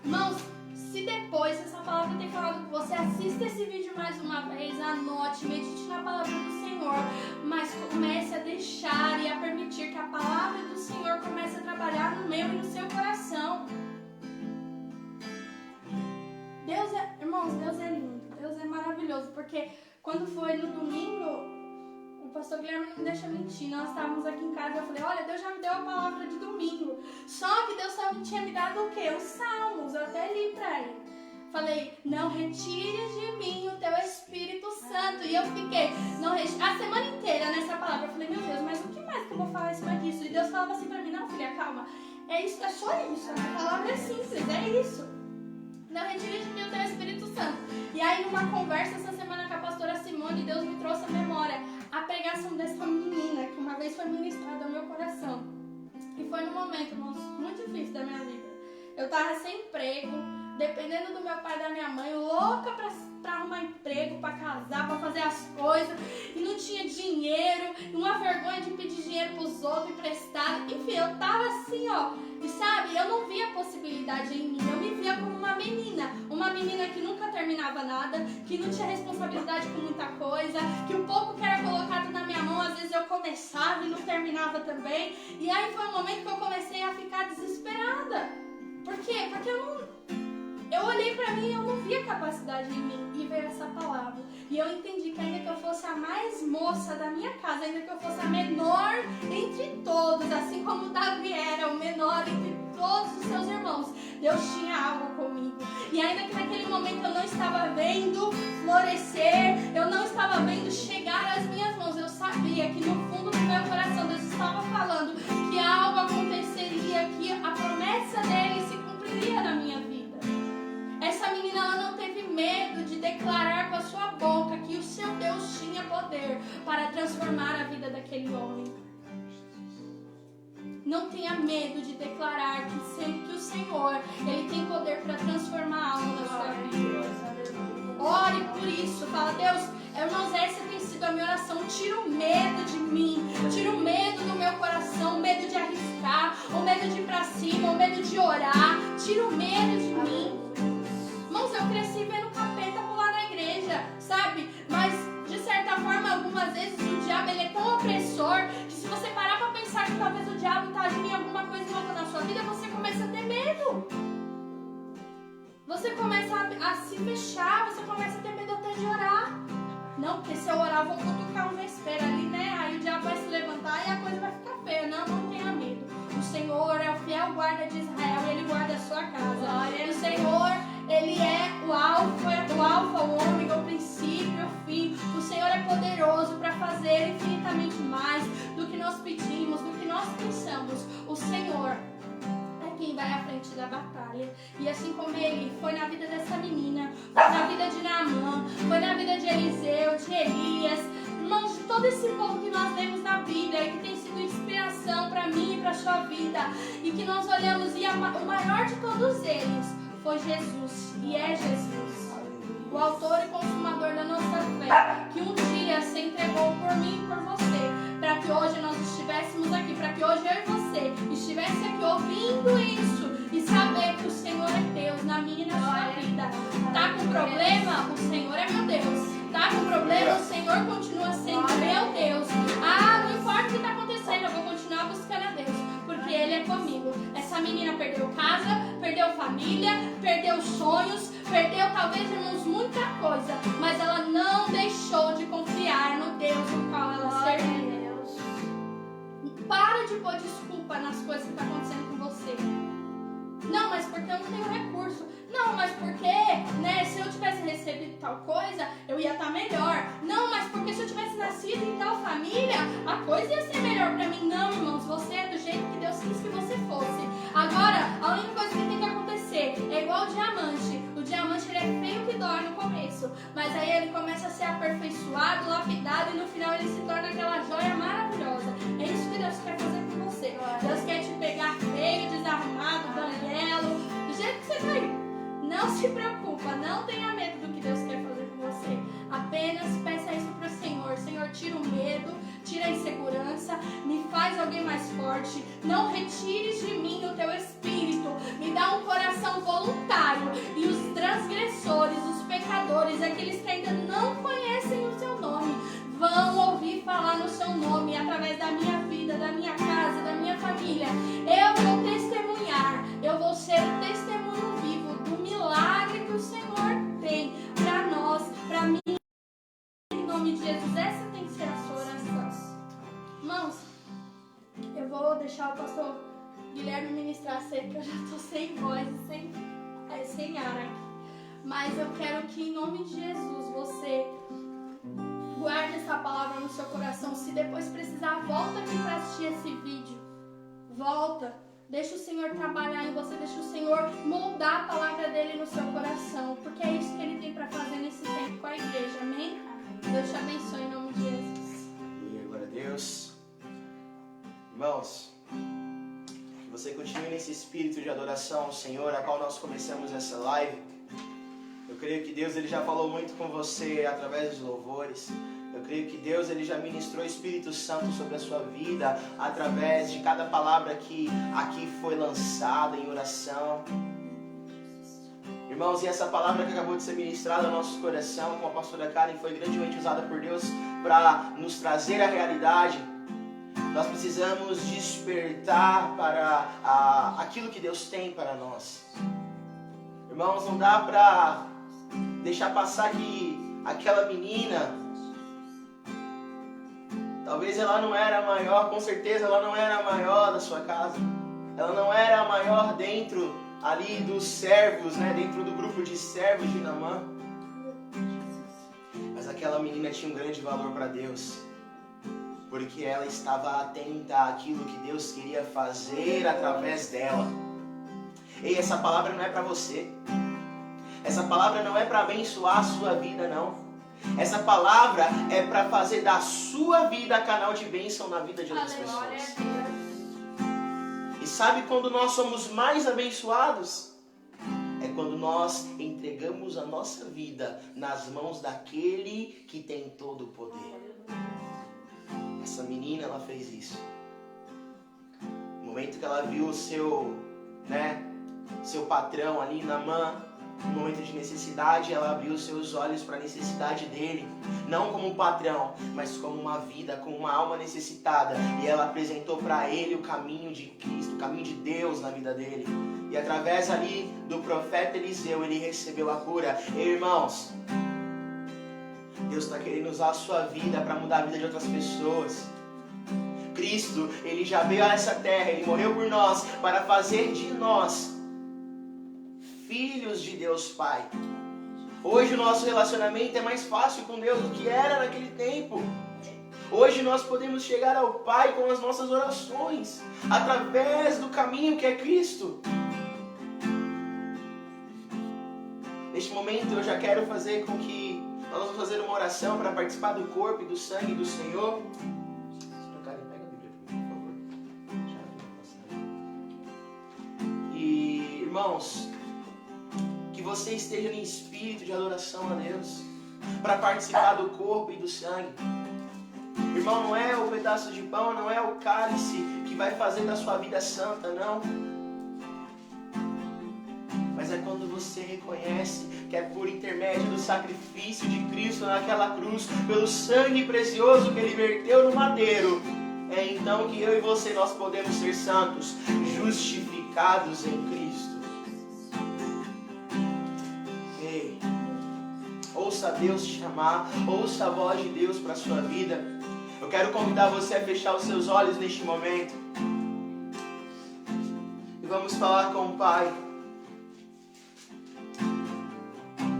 Irmãos, se depois essa palavra tem falado com você, assista esse vídeo mais uma vez, anote, medite na palavra do Senhor, mas comece a deixar e a permitir que a palavra do Senhor comece a trabalhar no meu e no seu coração. Irmãos, Deus é lindo, Deus é maravilhoso, porque quando foi no domingo, o pastor Guilherme não me deixa mentir, nós estávamos aqui em casa, eu falei, olha, Deus já me deu a palavra de domingo, só que Deus só tinha me dado o quê? Os salmos, eu até li pra ele. Falei, não retires de mim o teu Espírito Santo. E eu fiquei a semana inteira nessa palavra. Eu falei, meu Deus, mas o que mais que eu vou falar em cima disso? E Deus falava assim pra mim, não, filha, calma, é isso, é só isso, a palavra é simples, é isso. Não retire de mim o teu Espírito Santo. E aí, numa conversa essa semana com a pastora Simone, Deus me trouxe à memória a pregação dessa menina, que uma vez foi ministrada ao meu coração. E foi num momento, irmãos, muito difícil da minha vida. Eu tava sem emprego, dependendo do meu pai e da minha mãe, louca pra arrumar emprego, pra casar, pra fazer as coisas, e não tinha dinheiro, uma vergonha de pedir dinheiro pros outros emprestado. Enfim, eu tava assim, E sabe, eu não via possibilidade em mim, eu me via como uma menina que nunca terminava nada, que não tinha responsabilidade com muita coisa, que o pouco que era colocado na minha mão, às vezes eu começava e não terminava também. E aí foi um momento que eu comecei a ficar desesperada. Por quê? Porque eu olhei pra mim e eu não via capacidade em mim. E veio essa palavra. E eu entendi que ainda que eu fosse a mais moça da minha casa, ainda que eu fosse a menor entre todos, assim como Davi era o menor entre todos os seus irmãos, Deus tinha algo comigo. E ainda que naquele momento eu não estava vendo florescer, eu não estava vendo chegar às minhas mãos, eu sabia que no fundo do meu coração Deus estava falando que algo aconteceria, que a promessa dele se cumpriria na minha vida. Essa menina, ela não teve medo de declarar com a sua boca que o seu Deus tinha poder para transformar a vida daquele homem. Não tenha medo de declarar que o Senhor, Ele tem poder para transformar algo na sua vida. Ore por isso. Fala, Deus, irmãos, essa tem sido a minha oração. Tira o medo de mim. Tira o medo do meu coração. O medo de arriscar. O medo de ir para cima. O medo de orar. Tira o medo de mim. Irmãos, eu cresci vendo o capeta pular na igreja, sabe? Mas, de certa forma, algumas vezes o diabo ele é tão opressor que se você parar pra pensar que talvez o diabo está agindo em alguma coisa nova na sua vida, você começa a ter medo. Você começa a se fechar, você começa a ter medo até de orar. Não, porque se eu orar, eu vou cutucar um vespeiro ali, né? Aí o diabo vai se levantar e a coisa vai ficar feia. Não tenha medo. O Senhor é o fiel guarda de Israel e Ele guarda a sua casa. E o Senhor, Ele é o alfa, o ômega, o princípio e o fim. O Senhor é poderoso para fazer infinitamente mais do que nós pedimos, do que nós pensamos. O Senhor é quem vai à frente da batalha. E assim como Ele foi na vida dessa menina, foi na vida de Naamã, foi na vida de Eliseu, de Elias, irmãos, de todo esse povo que nós vemos na Bíblia e que tem sido inspiração para mim e para a sua vida, e que nós olhamos e o maior de todos eles foi Jesus, e é Jesus, o autor e consumador da nossa fé, que um dia se entregou por mim e por você, para que hoje nós estivéssemos aqui, para que hoje eu e você estivesse aqui ouvindo isso e saber que o Senhor é Deus na minha e na sua vida. Tá com problema? O Senhor é meu Deus. Tá com problema? O Senhor continua sendo meu Deus. Não importa o que está acontecendo, eu vou continuar buscando a Deus, porque Ele é comigo. Essa menina perdeu casa, perdeu família, perdeu sonhos, perdeu talvez, irmãos, muita coisa, mas ela não deixou de confiar no Deus no qual ela servia. Para de pôr desculpa nas coisas que estão acontecendo com você. Não, mas porque eu não tenho recurso. Não, mas porque, né, se eu tivesse recebido tal coisa, eu ia estar melhor. Não, mas porque se eu tivesse nascido em tal família, a coisa ia ser melhor pra mim. Não, irmãos, você é do jeito que Deus quis que você fosse. Agora, a única coisa que tem que acontecer é igual o diamante. O diamante, ele é feio que dói no começo, mas aí ele começa a ser aperfeiçoado, lapidado, e no final ele se torna aquela joia maravilhosa. É isso que Deus quer fazer com você. Deus quer te pegar feio, desarrumado, banguelo, do jeito que você tá aí. Não se preocupa, não tenha medo do que Deus quer fazer com você. Apenas peça isso para o Senhor. Senhor, tira o medo, tira a insegurança, me faz alguém mais forte. Não retires de mim o teu espírito. Me dá um coração voluntário. E os transgressores, os pecadores, aqueles que ainda não conhecem o seu nome, vão ouvir falar no seu nome através da minha vida, da minha casa, da minha família. Eu vou testemunhar, eu vou ser o testemunho vivo do milagre que o Senhor tem para nós, para mim. Em nome de Jesus, essa tem que ser a sua oração. Irmãos, eu vou deixar o pastor Guilherme ministrar, sei que eu já estou sem voz, sem ar aqui. Mas eu quero que em nome de Jesus você guarde essa palavra no seu coração. Se depois precisar, volta aqui para assistir esse vídeo. Volta. Deixa o Senhor trabalhar em você. Deixa o Senhor moldar a palavra dele no seu coração. Porque é isso que ele tem para fazer nesse tempo com a igreja. Amém? Deus te abençoe em nome de Jesus. E glória a Deus. Irmãos, que você continue nesse espírito de adoração ao Senhor, a qual nós começamos essa live. Eu creio que Deus ele já falou muito com você através dos louvores. Eu creio que Deus ele já ministrou o Espírito Santo sobre a sua vida através de cada palavra que aqui foi lançada em oração. Irmãos, e essa palavra que acabou de ser ministrada ao nosso coração com a pastora Karen foi grandemente usada por Deus para nos trazer a realidade. Nós precisamos despertar para aquilo que Deus tem para nós. Irmãos, não dá para deixar passar que aquela menina, talvez ela não era a maior, com certeza ela não era a maior da sua casa. Ela não era a maior dentro ali dos servos, né? Dentro do grupo de servos de Naamã. Mas aquela menina tinha um grande valor para Deus, porque ela estava atenta àquilo que Deus queria fazer através dela. Ei, essa palavra não é para você. Essa palavra não é para abençoar a sua vida, não. Essa palavra é para fazer da sua vida canal de bênção na vida de outras pessoas. E sabe quando nós somos mais abençoados? É quando nós entregamos a nossa vida nas mãos daquele que tem todo o poder. Essa menina, ela fez isso. No momento que ela viu o seu patrão ali, Naamã, no momento de necessidade, ela abriu seus olhos para a necessidade dele, não como um patrão, mas como uma vida, como uma alma necessitada, e ela apresentou para ele o caminho de Cristo, o caminho de Deus na vida dele, e através ali do profeta Eliseu, ele recebeu a cura. E, irmãos, Deus está querendo usar a sua vida para mudar a vida de outras pessoas. Cristo, ele já veio a essa terra, ele morreu por nós, para fazer de nós filhos de Deus Pai. Hoje o nosso relacionamento é mais fácil com Deus do que era naquele tempo. Hoje nós podemos chegar ao Pai com as nossas orações, através do caminho que é Cristo. Neste momento eu já quero fazer com que nós vamos fazer uma oração para participar do corpo e do sangue do Senhor. E, irmãos, que você esteja em espírito de adoração a Deus para participar do corpo e do sangue. Irmão, não é o pedaço de pão, não é o cálice que vai fazer da sua vida santa, não. Mas é quando você reconhece que é por intermédio do sacrifício de Cristo naquela cruz, pelo sangue precioso que Ele verteu no madeiro, é então que eu e você nós podemos ser santos, justificados em Cristo. Ei, ouça Deus te chamar, ouça a voz de Deus para a sua vida. Eu quero convidar você a fechar os seus olhos neste momento e vamos falar com o Pai.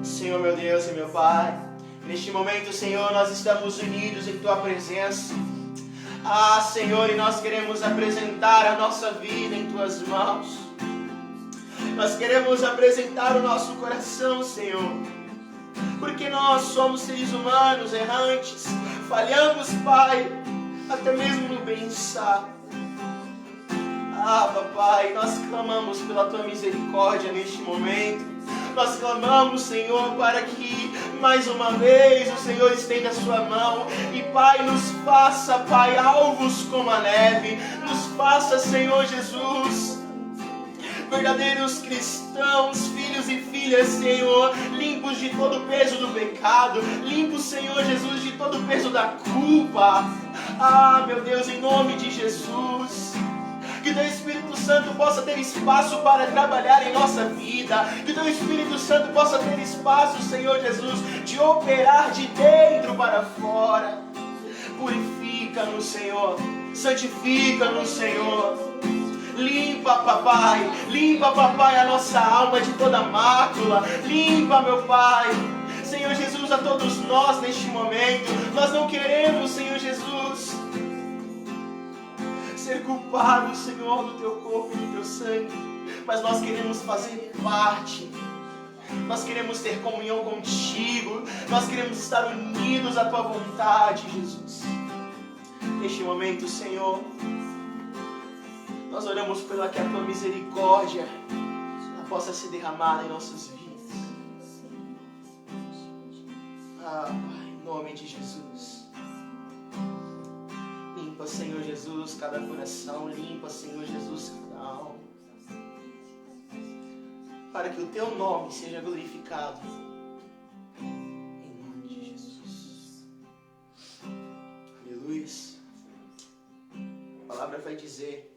Senhor, meu Deus e meu Pai, neste momento, Senhor, nós estamos unidos em Tua presença. Ah, Senhor, e nós queremos apresentar a nossa vida em Tuas mãos. Nós queremos apresentar o nosso coração, Senhor, porque nós somos seres humanos errantes, falhamos, Pai, até mesmo no pensar. Ah, Papai, nós clamamos pela Tua misericórdia neste momento. Nós clamamos, Senhor, para que mais uma vez o Senhor estenda a sua mão e, Pai, nos faça, Pai, alvos como a neve. Nos faça, Senhor Jesus, verdadeiros cristãos, filhos e filhas, Senhor, limpos de todo o peso do pecado, limpos, Senhor Jesus, de todo o peso da culpa. Ah, meu Deus, em nome de Jesus, que Teu Espírito Santo possa ter espaço para trabalhar em nossa vida. Que Teu Espírito Santo possa ter espaço, Senhor Jesus, de operar de dentro para fora. Purifica-nos, Senhor. Santifica-nos, Senhor. Limpa, Papai, a nossa alma de toda mácula. Limpa, meu Pai. Senhor Jesus, a todos nós neste momento. Nós não queremos, Senhor Jesus, ser culpados, Senhor, do Teu corpo e do Teu sangue, mas nós queremos fazer parte, nós queremos ter comunhão contigo, nós queremos estar unidos à Tua vontade, Jesus. Neste momento, Senhor, nós oramos pela que a Tua misericórdia possa ser derramada em nossas vidas. Ah, Pai, em nome de Jesus. Limpa, Senhor Jesus, cada coração. Limpa, Senhor Jesus, cada alma. Para que o Teu nome seja glorificado. Em nome de Jesus. Aleluia. A palavra vai dizer,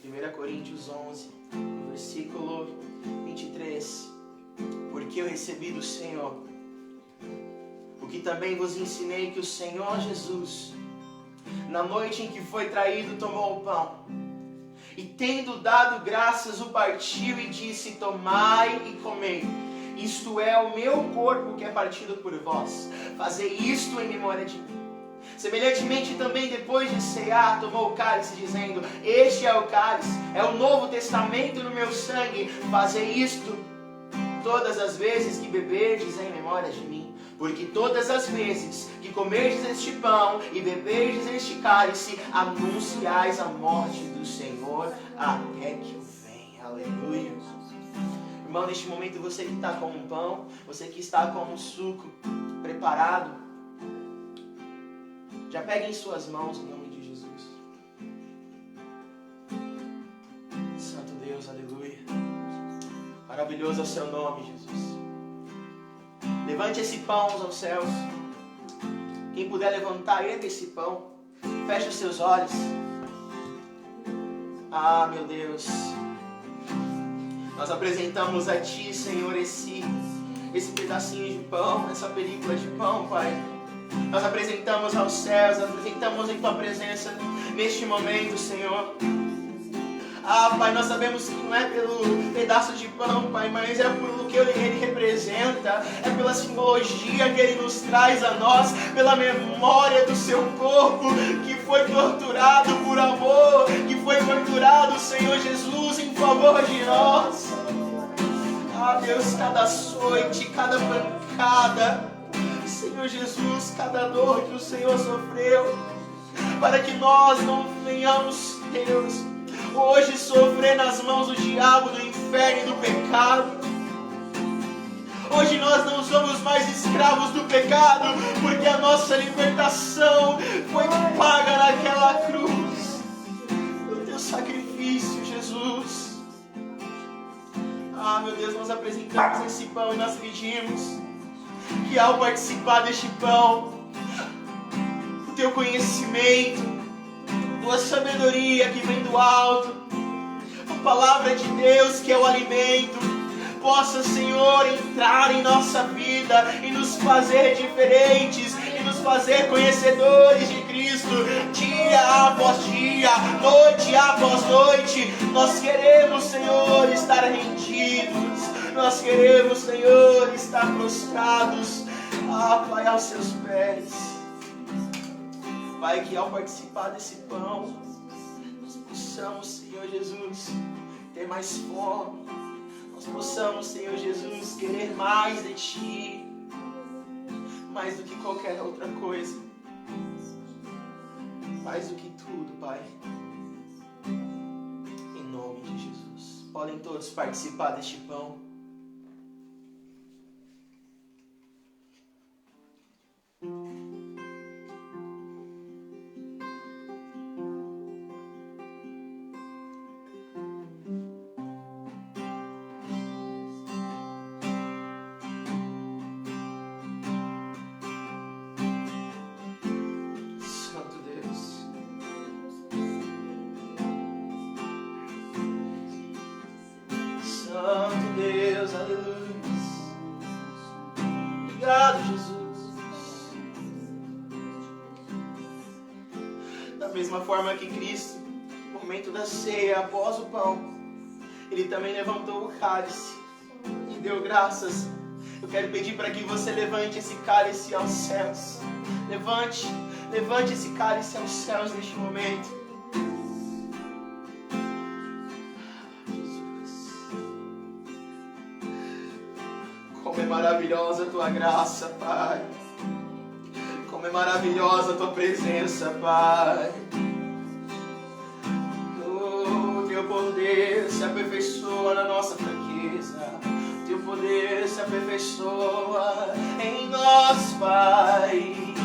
1 Coríntios 11, versículo 23. Porque eu recebi do Senhor o que também vos ensinei, que o Senhor Jesus, na noite em que foi traído, tomou o pão, e tendo dado graças, o partiu e disse: tomai e comei, isto é o meu corpo que é partido por vós, fazei isto em memória de mim. Semelhantemente também, depois de cear, tomou o cálice, dizendo: este é o cálice, é o novo testamento no meu sangue, fazei isto todas as vezes que beberdes em memória de mim. Porque todas as vezes que comerdes este pão e beberdes este cálice, anunciais a morte do Senhor até que eu venha. Aleluia. Irmão, neste momento, você que está com um pão, você que está com um suco preparado, já pegue em suas mãos em nome de Jesus. Santo Deus, aleluia. Maravilhoso é o seu nome, Jesus. Levante esse pão aos céus. Quem puder levantar, erga esse pão. Feche os seus olhos. Ah, meu Deus. Nós apresentamos a Ti, Senhor, esse pedacinho de pão, essa película de pão, Pai. Nós apresentamos aos céus, apresentamos em Tua presença neste momento, Senhor. Ah, Pai, nós sabemos que não é pelo pedaço de pão, Pai, mas é por o que Ele representa, é pela simbologia que Ele nos traz a nós, pela memória do Seu corpo, que foi torturado por amor, que foi torturado, Senhor Jesus, em favor de nós. Ah, Deus, cada açoite, cada pancada, Senhor Jesus, cada dor que o Senhor sofreu, para que nós não venhamos, Deus, hoje sofrer nas mãos do diabo, do inferno e do pecado. Hoje nós não somos mais escravos do pecado, porque a nossa libertação foi paga naquela cruz, o Teu sacrifício, Jesus. Ah, meu Deus, nós apresentamos esse pão e nós pedimos que ao participar deste pão, o Teu conhecimento, Tua sabedoria que vem do alto, a palavra de Deus que é o alimento, possa, Senhor, entrar em nossa vida e nos fazer diferentes, e nos fazer conhecedores de Cristo, dia após dia, noite após noite. Nós queremos, Senhor, estar rendidos, nós queremos, Senhor, estar prostrados, Pai, aos Seus pés. Pai, que ao participar desse pão, nós possamos, Senhor Jesus, ter mais fome. Nós possamos, Senhor Jesus, querer mais de Ti, mais do que qualquer outra coisa, mais do que tudo, Pai. Em nome de Jesus. Podem todos participar deste pão. Santo Deus, aleluia. Obrigado, Jesus. Da mesma forma que Cristo, no momento da ceia, após o pão, Ele também levantou o cálice e deu graças. Eu quero pedir para que você levante esse cálice aos céus. Levante esse cálice aos céus neste momento. Como é maravilhosa a Tua graça, Pai. Como é maravilhosa a Tua presença, Pai. O Teu poder se aperfeiçoa na nossa fraqueza. O Teu poder se aperfeiçoa em nós, Pai.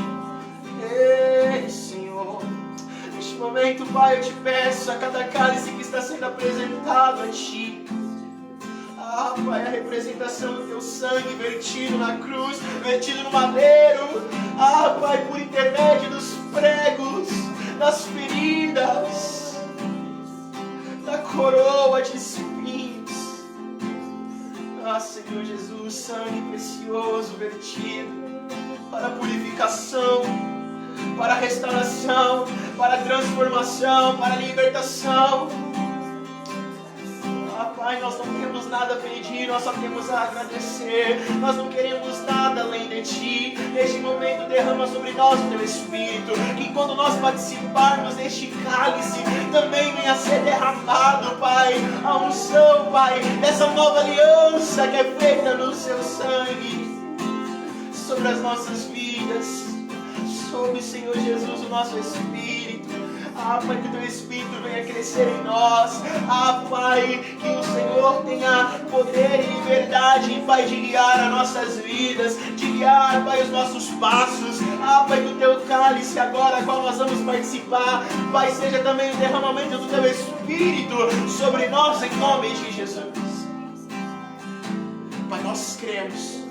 Ei, Senhor, momento, Pai, eu te peço a cada cálice que está sendo apresentado a Ti. Ah, Pai, a representação do Teu sangue vertido na cruz, vertido no madeiro. Ah, Pai, por intermédio dos pregos, das feridas, da coroa de espinhos. Ah, Senhor Jesus, sangue precioso vertido para purificação, para restauração, para transformação, para libertação. Ah, Pai, nós não temos nada a pedir, nós só temos a agradecer. Nós não queremos nada além de Ti. Neste momento derrama sobre nós o Teu Espírito, que quando nós participarmos deste cálice, também venha a ser derramado, Pai, a unção, Pai, dessa nova aliança que é feita no Seu sangue, sobre as nossas vidas, sobre, Senhor Jesus, o nosso Espírito. Ah, Pai, que o Teu Espírito venha crescer em nós. Ah, Pai, que o Senhor tenha poder e liberdade, Pai, de guiar as nossas vidas, de guiar, Pai, os nossos passos. Ah, Pai, que o Teu cálice agora, qual nós vamos participar, Pai, seja também o derramamento do Teu Espírito sobre nós, em nome de Jesus. Pai, nós cremos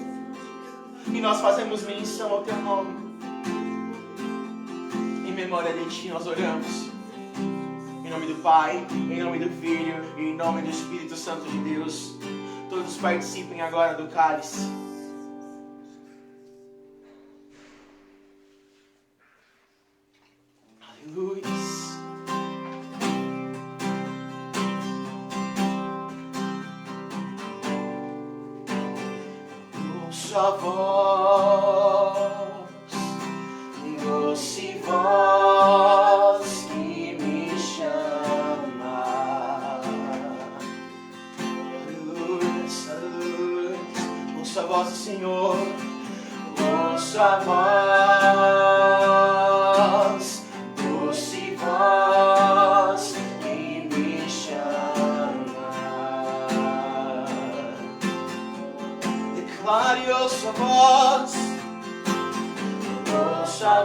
e nós fazemos menção ao Teu nome. Em memória de Ti nós oramos. Em nome do Pai, em nome do Filho e em nome do Espírito Santo de Deus. Todos participem agora do cálice. Aleluia. Ouço a voz, doce voz que me chama. Aleluia, aleluia. Ouço a voz do Senhor, ouço a voz, doce voz que me chama. Declare, ouço a voz, ouço a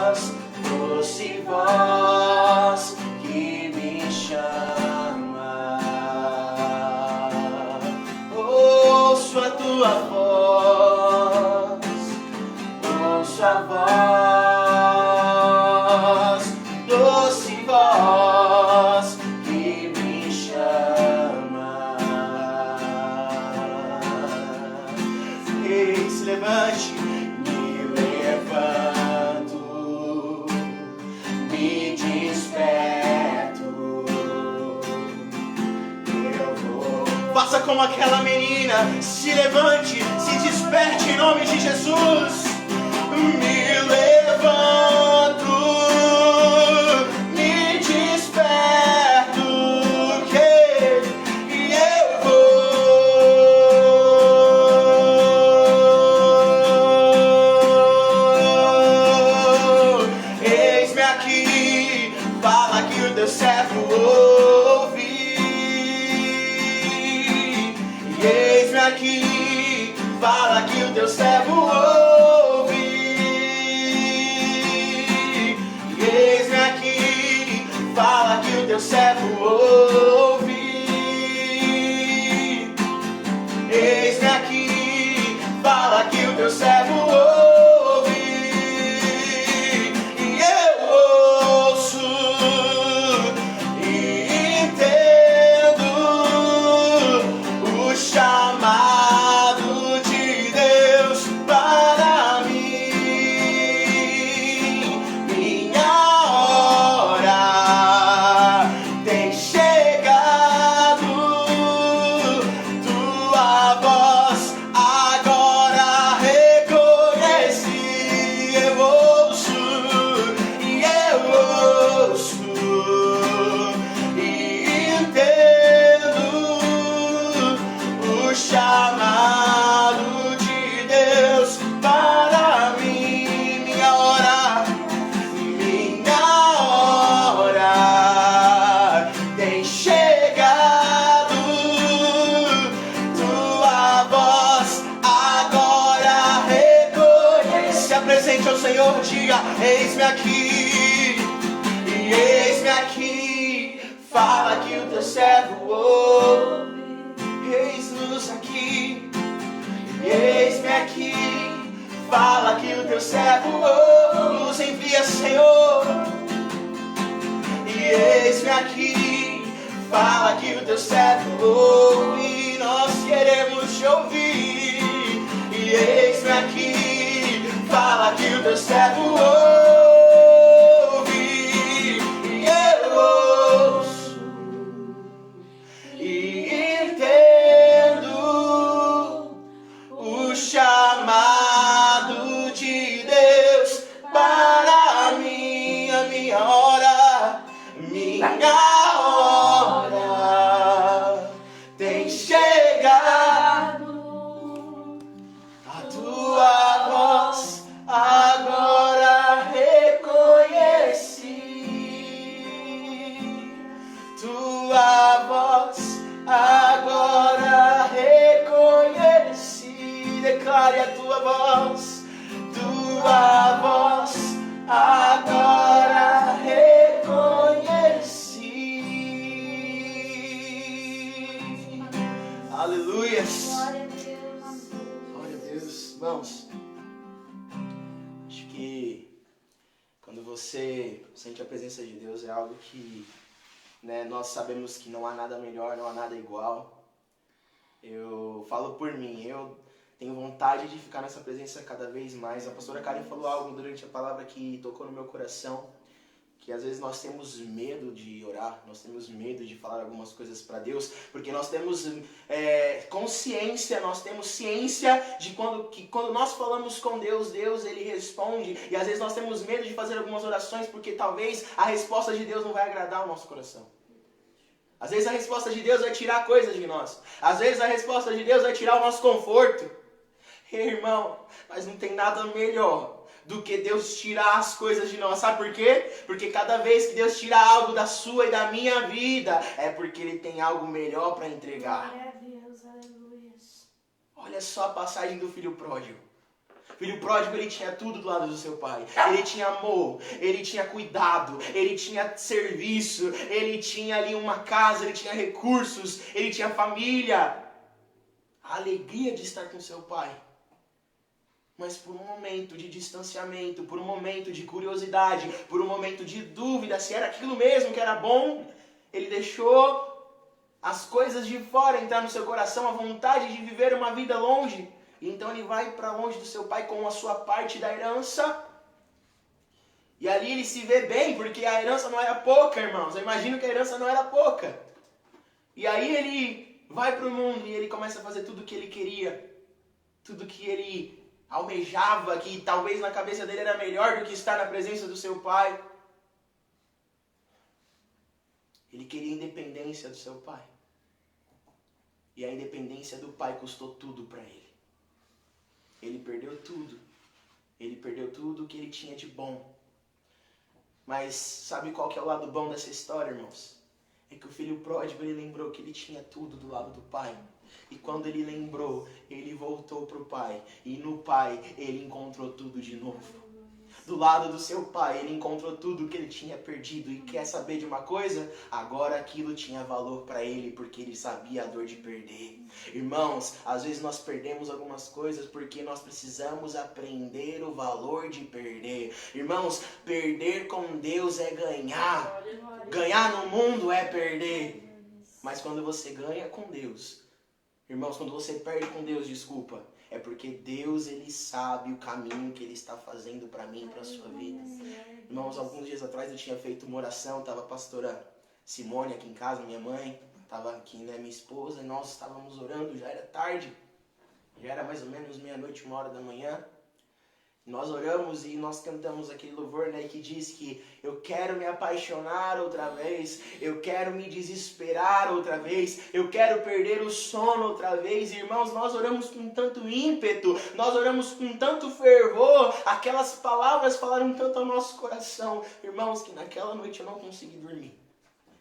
voz, doce voz que me chama. Ouço a Tua voz, ouço a voz, doce voz que me chama. Ei, se levante. Me levanto, me desperto, eu vou. Faça como aquela menina, se levante, se desperte em nome de Jesus. Me levanto, me desperto, e eu vou. Eis-me aqui, fala que o Teu servo ouve. Eis-me aqui, fala que o Teu servo ouve. Eis-me aqui, fala que o Teu servo ouve. Eis-me aqui, fala que o Teu servo ouve. E eu ouço e entendo o chamado de Deus para mim. Minha hora tem chegado. E eis-me aqui, fala que o teu servo ouve. Eis-nos aqui, eis-me aqui, fala que o teu servo ouve. Nos envia, Senhor. E eis-me aqui, fala que o teu servo ouve. Nós queremos te ouvir. E eis-me aqui, fala que o teu servo ouve. E eu ouço e entendo o chamado de Deus para mim, a minha hora, minha hora tem chegado. A tua voz agora reconheci. Tua voz agora reconheci. Declare a tua voz. Tua voz agora reconheci. Aleluia. Glória a Deus. Glória a Deus. Irmãos, acho que quando você sente a presença de Deus é algo que, né, nós sabemos que não há nada melhor, não há nada igual. Eu falo por mim, eu tenho vontade de ficar nessa presença cada vez mais. A pastora Karen falou algo durante a palavra que tocou no meu coração, que às vezes nós temos medo de orar, nós temos medo de falar algumas coisas para Deus, porque nós temos consciência, nós temos ciência de quando nós falamos com Deus, Deus ele responde, e às vezes nós temos medo de fazer algumas orações, porque talvez a resposta de Deus não vai agradar o nosso coração. Às vezes a resposta de Deus vai tirar coisas de nós, às vezes a resposta de Deus vai tirar o nosso conforto. Irmão, mas não tem nada melhor do que Deus tirar as coisas de nós. Sabe por quê? Porque cada vez que Deus tira algo da sua e da minha vida, é porque Ele tem algo melhor para entregar. Glória a Deus, aleluia. Olha só a passagem do filho pródigo. O filho pródigo, ele tinha tudo do lado do seu pai. Ele tinha amor, ele tinha cuidado, ele tinha serviço, ele tinha ali uma casa, ele tinha recursos, ele tinha família. A alegria de estar com seu pai. Mas por um momento de distanciamento, por um momento de curiosidade, por um momento de dúvida se era aquilo mesmo que era bom, ele deixou as coisas de fora entrar no seu coração, a vontade de viver uma vida longe. E então ele vai para longe do seu pai com a sua parte da herança. E ali ele se vê bem, porque a herança não era pouca, irmãos. Eu imagino que a herança não era pouca. E aí ele vai para o mundo e ele começa a fazer tudo o que ele queria, tudo que ele almejava, que talvez na cabeça dele era melhor do que estar na presença do seu pai. Ele queria a independência do seu pai. E a independência do pai custou tudo para ele. Ele perdeu tudo. Ele perdeu tudo que ele tinha de bom. Mas sabe qual que é o lado bom dessa história, irmãos? É que o filho pródigo, ele lembrou que ele tinha tudo do lado do pai. E quando ele lembrou, ele voltou para o pai. E no pai, ele encontrou tudo de novo. Do lado do seu pai, ele encontrou tudo que ele tinha perdido. E quer saber de uma coisa? Agora aquilo tinha valor para ele, porque ele sabia a dor de perder. Irmãos, às vezes nós perdemos algumas coisas porque nós precisamos aprender o valor de perder. Irmãos, perder com Deus é ganhar. Ganhar no mundo é perder. Mas quando você ganha com Deus, irmãos, quando você perde com Deus, desculpa, é porque Deus, Ele sabe o caminho que Ele está fazendo para mim e para a sua vida. Irmãos, alguns dias atrás eu tinha feito uma oração, estava a pastora Simone aqui em casa, minha mãe, estava aqui, né, minha esposa, e nós estávamos orando, já era tarde, já era mais ou menos meia-noite, 1h da manhã. Nós oramos e nós cantamos aquele louvor, né, que diz que eu quero me apaixonar outra vez, eu quero me desesperar outra vez, eu quero perder o sono outra vez. Irmãos, nós oramos com tanto ímpeto, nós oramos com tanto fervor, aquelas palavras falaram tanto ao nosso coração, irmãos, que naquela noite eu não consegui dormir.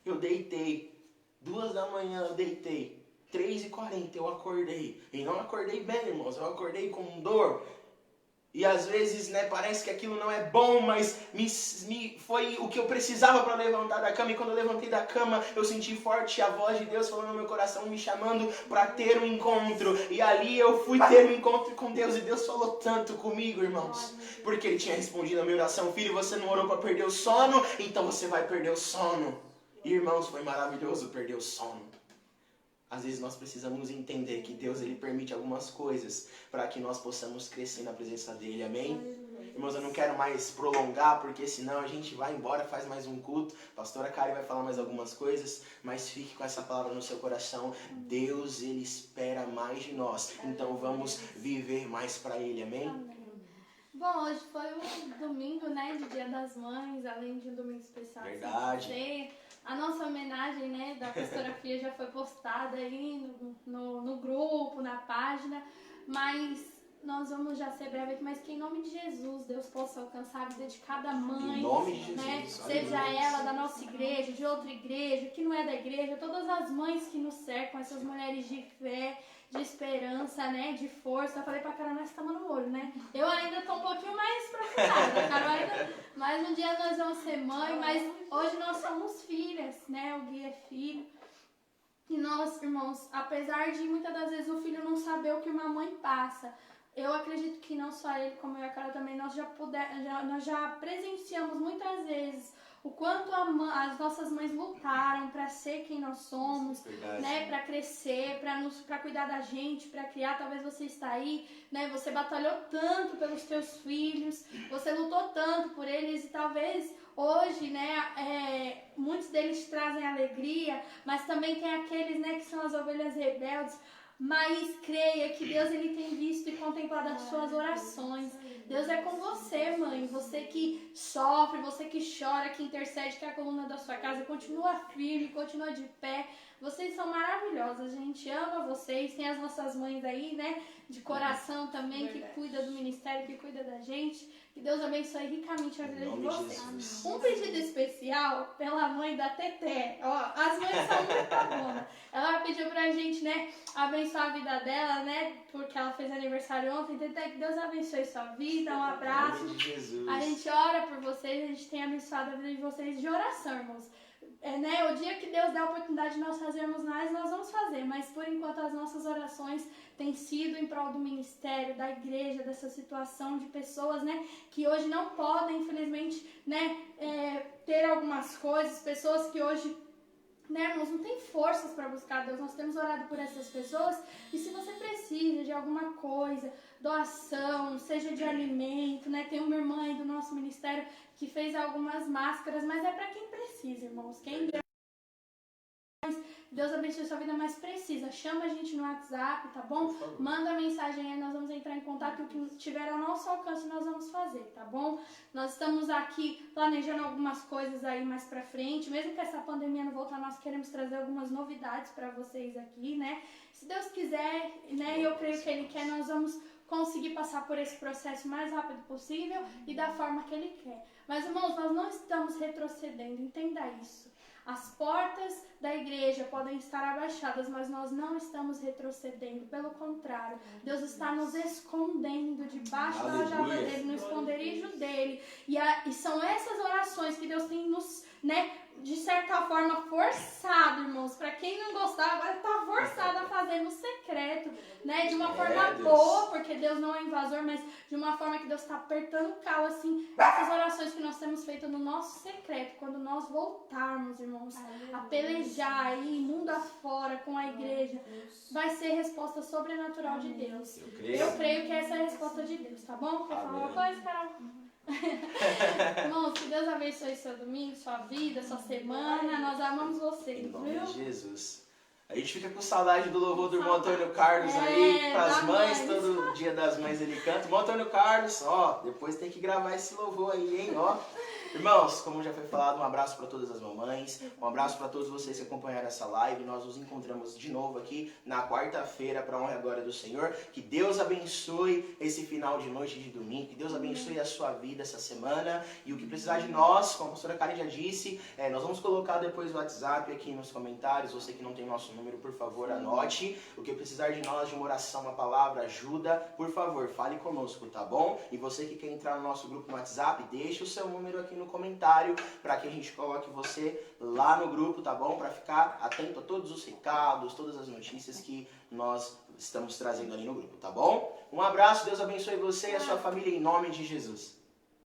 Eu deitei, 2h eu deitei, 3h40 eu acordei, e não acordei bem, irmãos, eu acordei com dor. E às vezes, né, parece que aquilo não é bom, mas foi o que eu precisava para levantar da cama. E quando eu levantei da cama, eu senti forte a voz de Deus falando no meu coração, me chamando para ter um encontro. E ali eu fui ter um encontro com Deus. E Deus falou tanto comigo, irmãos. Porque Ele tinha respondido a minha oração. Filho, você não orou para perder o sono, então você vai perder o sono. E, irmãos, foi maravilhoso perder o sono. Às vezes nós precisamos entender que Deus ele permite algumas coisas para que nós possamos crescer na presença dele, amém? Irmãos, eu não quero mais prolongar, porque senão a gente vai embora, faz mais um culto. A pastora Karen vai falar mais algumas coisas, mas fique com essa palavra no seu coração. Deus, ele espera mais de nós, então vamos viver mais para ele, amém? Bom, hoje foi um domingo, né, de Dia das Mães, além de um domingo especial. Verdade. A nossa homenagem, né, da pastora Fia já foi postada aí no grupo, na página, mas nós vamos já ser breve aqui, mas que em nome de Jesus, Deus possa alcançar a vida de cada mãe, em nome de Jesus, né, seja ela da nossa igreja, de outra igreja, que não é da igreja, todas as mães que nos cercam, essas mulheres de fé, de esperança, né, de força. Eu falei pra Carol, nós estamos no olho, né? Eu ainda tô um pouquinho mais profundada, a Carol ainda, mas um dia nós vamos ser mãe, mas hoje nós somos filhas, né, o Gui é filho. E nós, irmãos, apesar de muitas das vezes o filho não saber o que uma mãe passa, eu acredito que não só ele, como eu e a Carol também, nós já presenciamos muitas vezes o quanto as nossas mães lutaram para ser quem nós somos, né, para crescer, para cuidar da gente, para criar. Talvez você está aí, né, você batalhou tanto pelos teus filhos, você lutou tanto por eles e talvez hoje, né, muitos deles trazem alegria, mas também tem aqueles, né, que são as ovelhas rebeldes. Mas creia que Deus ele tem visto e contemplado as suas orações. Deus é com você, mãe. Você que sofre, você que chora, que intercede, que é a coluna da sua casa. Continua firme, continua de pé. Vocês são maravilhosas. A gente ama vocês. Tem as nossas mães aí, né? De coração também, que cuida do ministério, que cuida da gente. Que Deus abençoe ricamente a vida de vocês. Um pedido especial pela mãe da Teté. Ó, as mães são muito boas. Ela pediu pra gente, né, abençoar a vida dela, né, porque ela fez aniversário ontem. Teté, que Deus abençoe sua vida, um abraço. A gente ora por vocês, a gente tem abençoado a vida de vocês de oração, irmãos. Né, o dia que Deus der a oportunidade de nós fazermos mais, nós vamos fazer, mas por enquanto as nossas orações têm sido em prol do ministério, da igreja, dessa situação de pessoas, né, que hoje não podem, infelizmente, né, ter algumas coisas, pessoas que hoje, né, irmãos, não tem forças para buscar Deus. Nós temos orado por essas pessoas, e se você precisa de alguma coisa, doação, seja de alimento, né, tem uma irmã aí do nosso ministério que fez algumas máscaras, mas é para quem precisa, irmãos. Quem Deus abençoe sua vida, mas precisa. Chama a gente no WhatsApp, tá bom? Manda mensagem aí, nós vamos entrar em contato. O que tiver ao nosso alcance, nós vamos fazer, tá bom? Nós estamos aqui planejando algumas coisas aí mais pra frente. Mesmo que essa pandemia não voltar, nós queremos trazer algumas novidades pra vocês aqui, né? Se Deus quiser, né, e eu creio que Ele quer, nós vamos conseguir passar por esse processo o mais rápido possível e da forma que Ele quer. Mas, irmãos, nós não estamos retrocedendo, entenda isso. As portas da igreja podem estar abaixadas, mas nós não estamos retrocedendo. Pelo contrário, Deus está nos escondendo debaixo da aljava dele, no esconderijo dele. E são essas orações que Deus tem nos, né, de certa forma forçado, irmãos. Para quem não gostava, agora está forçado a fazer no secreto, né, de uma forma boa, porque Deus não é invasor, mas de uma forma que Deus está apertando o calo, assim. Essas orações que nós temos feito no nosso secreto, quando nós voltarmos, irmãos, a pelejar aí, mundo afora, com a igreja, vai ser resposta sobrenatural de Deus. Eu creio que essa é a resposta de Deus, tá bom? Quer falar uma coisa, Carol? Irmãos, que Deus abençoe seu domingo, sua vida, sua semana. Nós amamos vocês, em nome viu? de Jesus. A gente fica com saudade do louvor do irmão Antônio Carlos aí, pras mães, todo dia das mães ele canta. Irmão Antônio Carlos, ó, depois tem que gravar esse louvor aí, hein, ó. Irmãos, como já foi falado, um abraço para todas as mamães, um abraço para todos vocês que acompanharam essa live. Nós nos encontramos de novo aqui na quarta-feira para a honra e glória do Senhor. Que Deus abençoe esse final de noite de domingo, que Deus abençoe a sua vida essa semana. E o que precisar de nós, como a pastora Karen já disse, nós vamos colocar depois o WhatsApp aqui nos comentários. Você que não tem nosso número, por favor, anote. O que precisar de nós, de uma oração, uma palavra, ajuda, por favor, fale conosco, tá bom? E você que quer entrar no nosso grupo no WhatsApp, deixe o seu número aqui no comentário para que a gente coloque você lá no grupo, tá bom? Para ficar atento a todos os recados, todas as notícias que nós estamos trazendo ali no grupo, tá bom? Um abraço, Deus abençoe você e a sua família em nome de Jesus.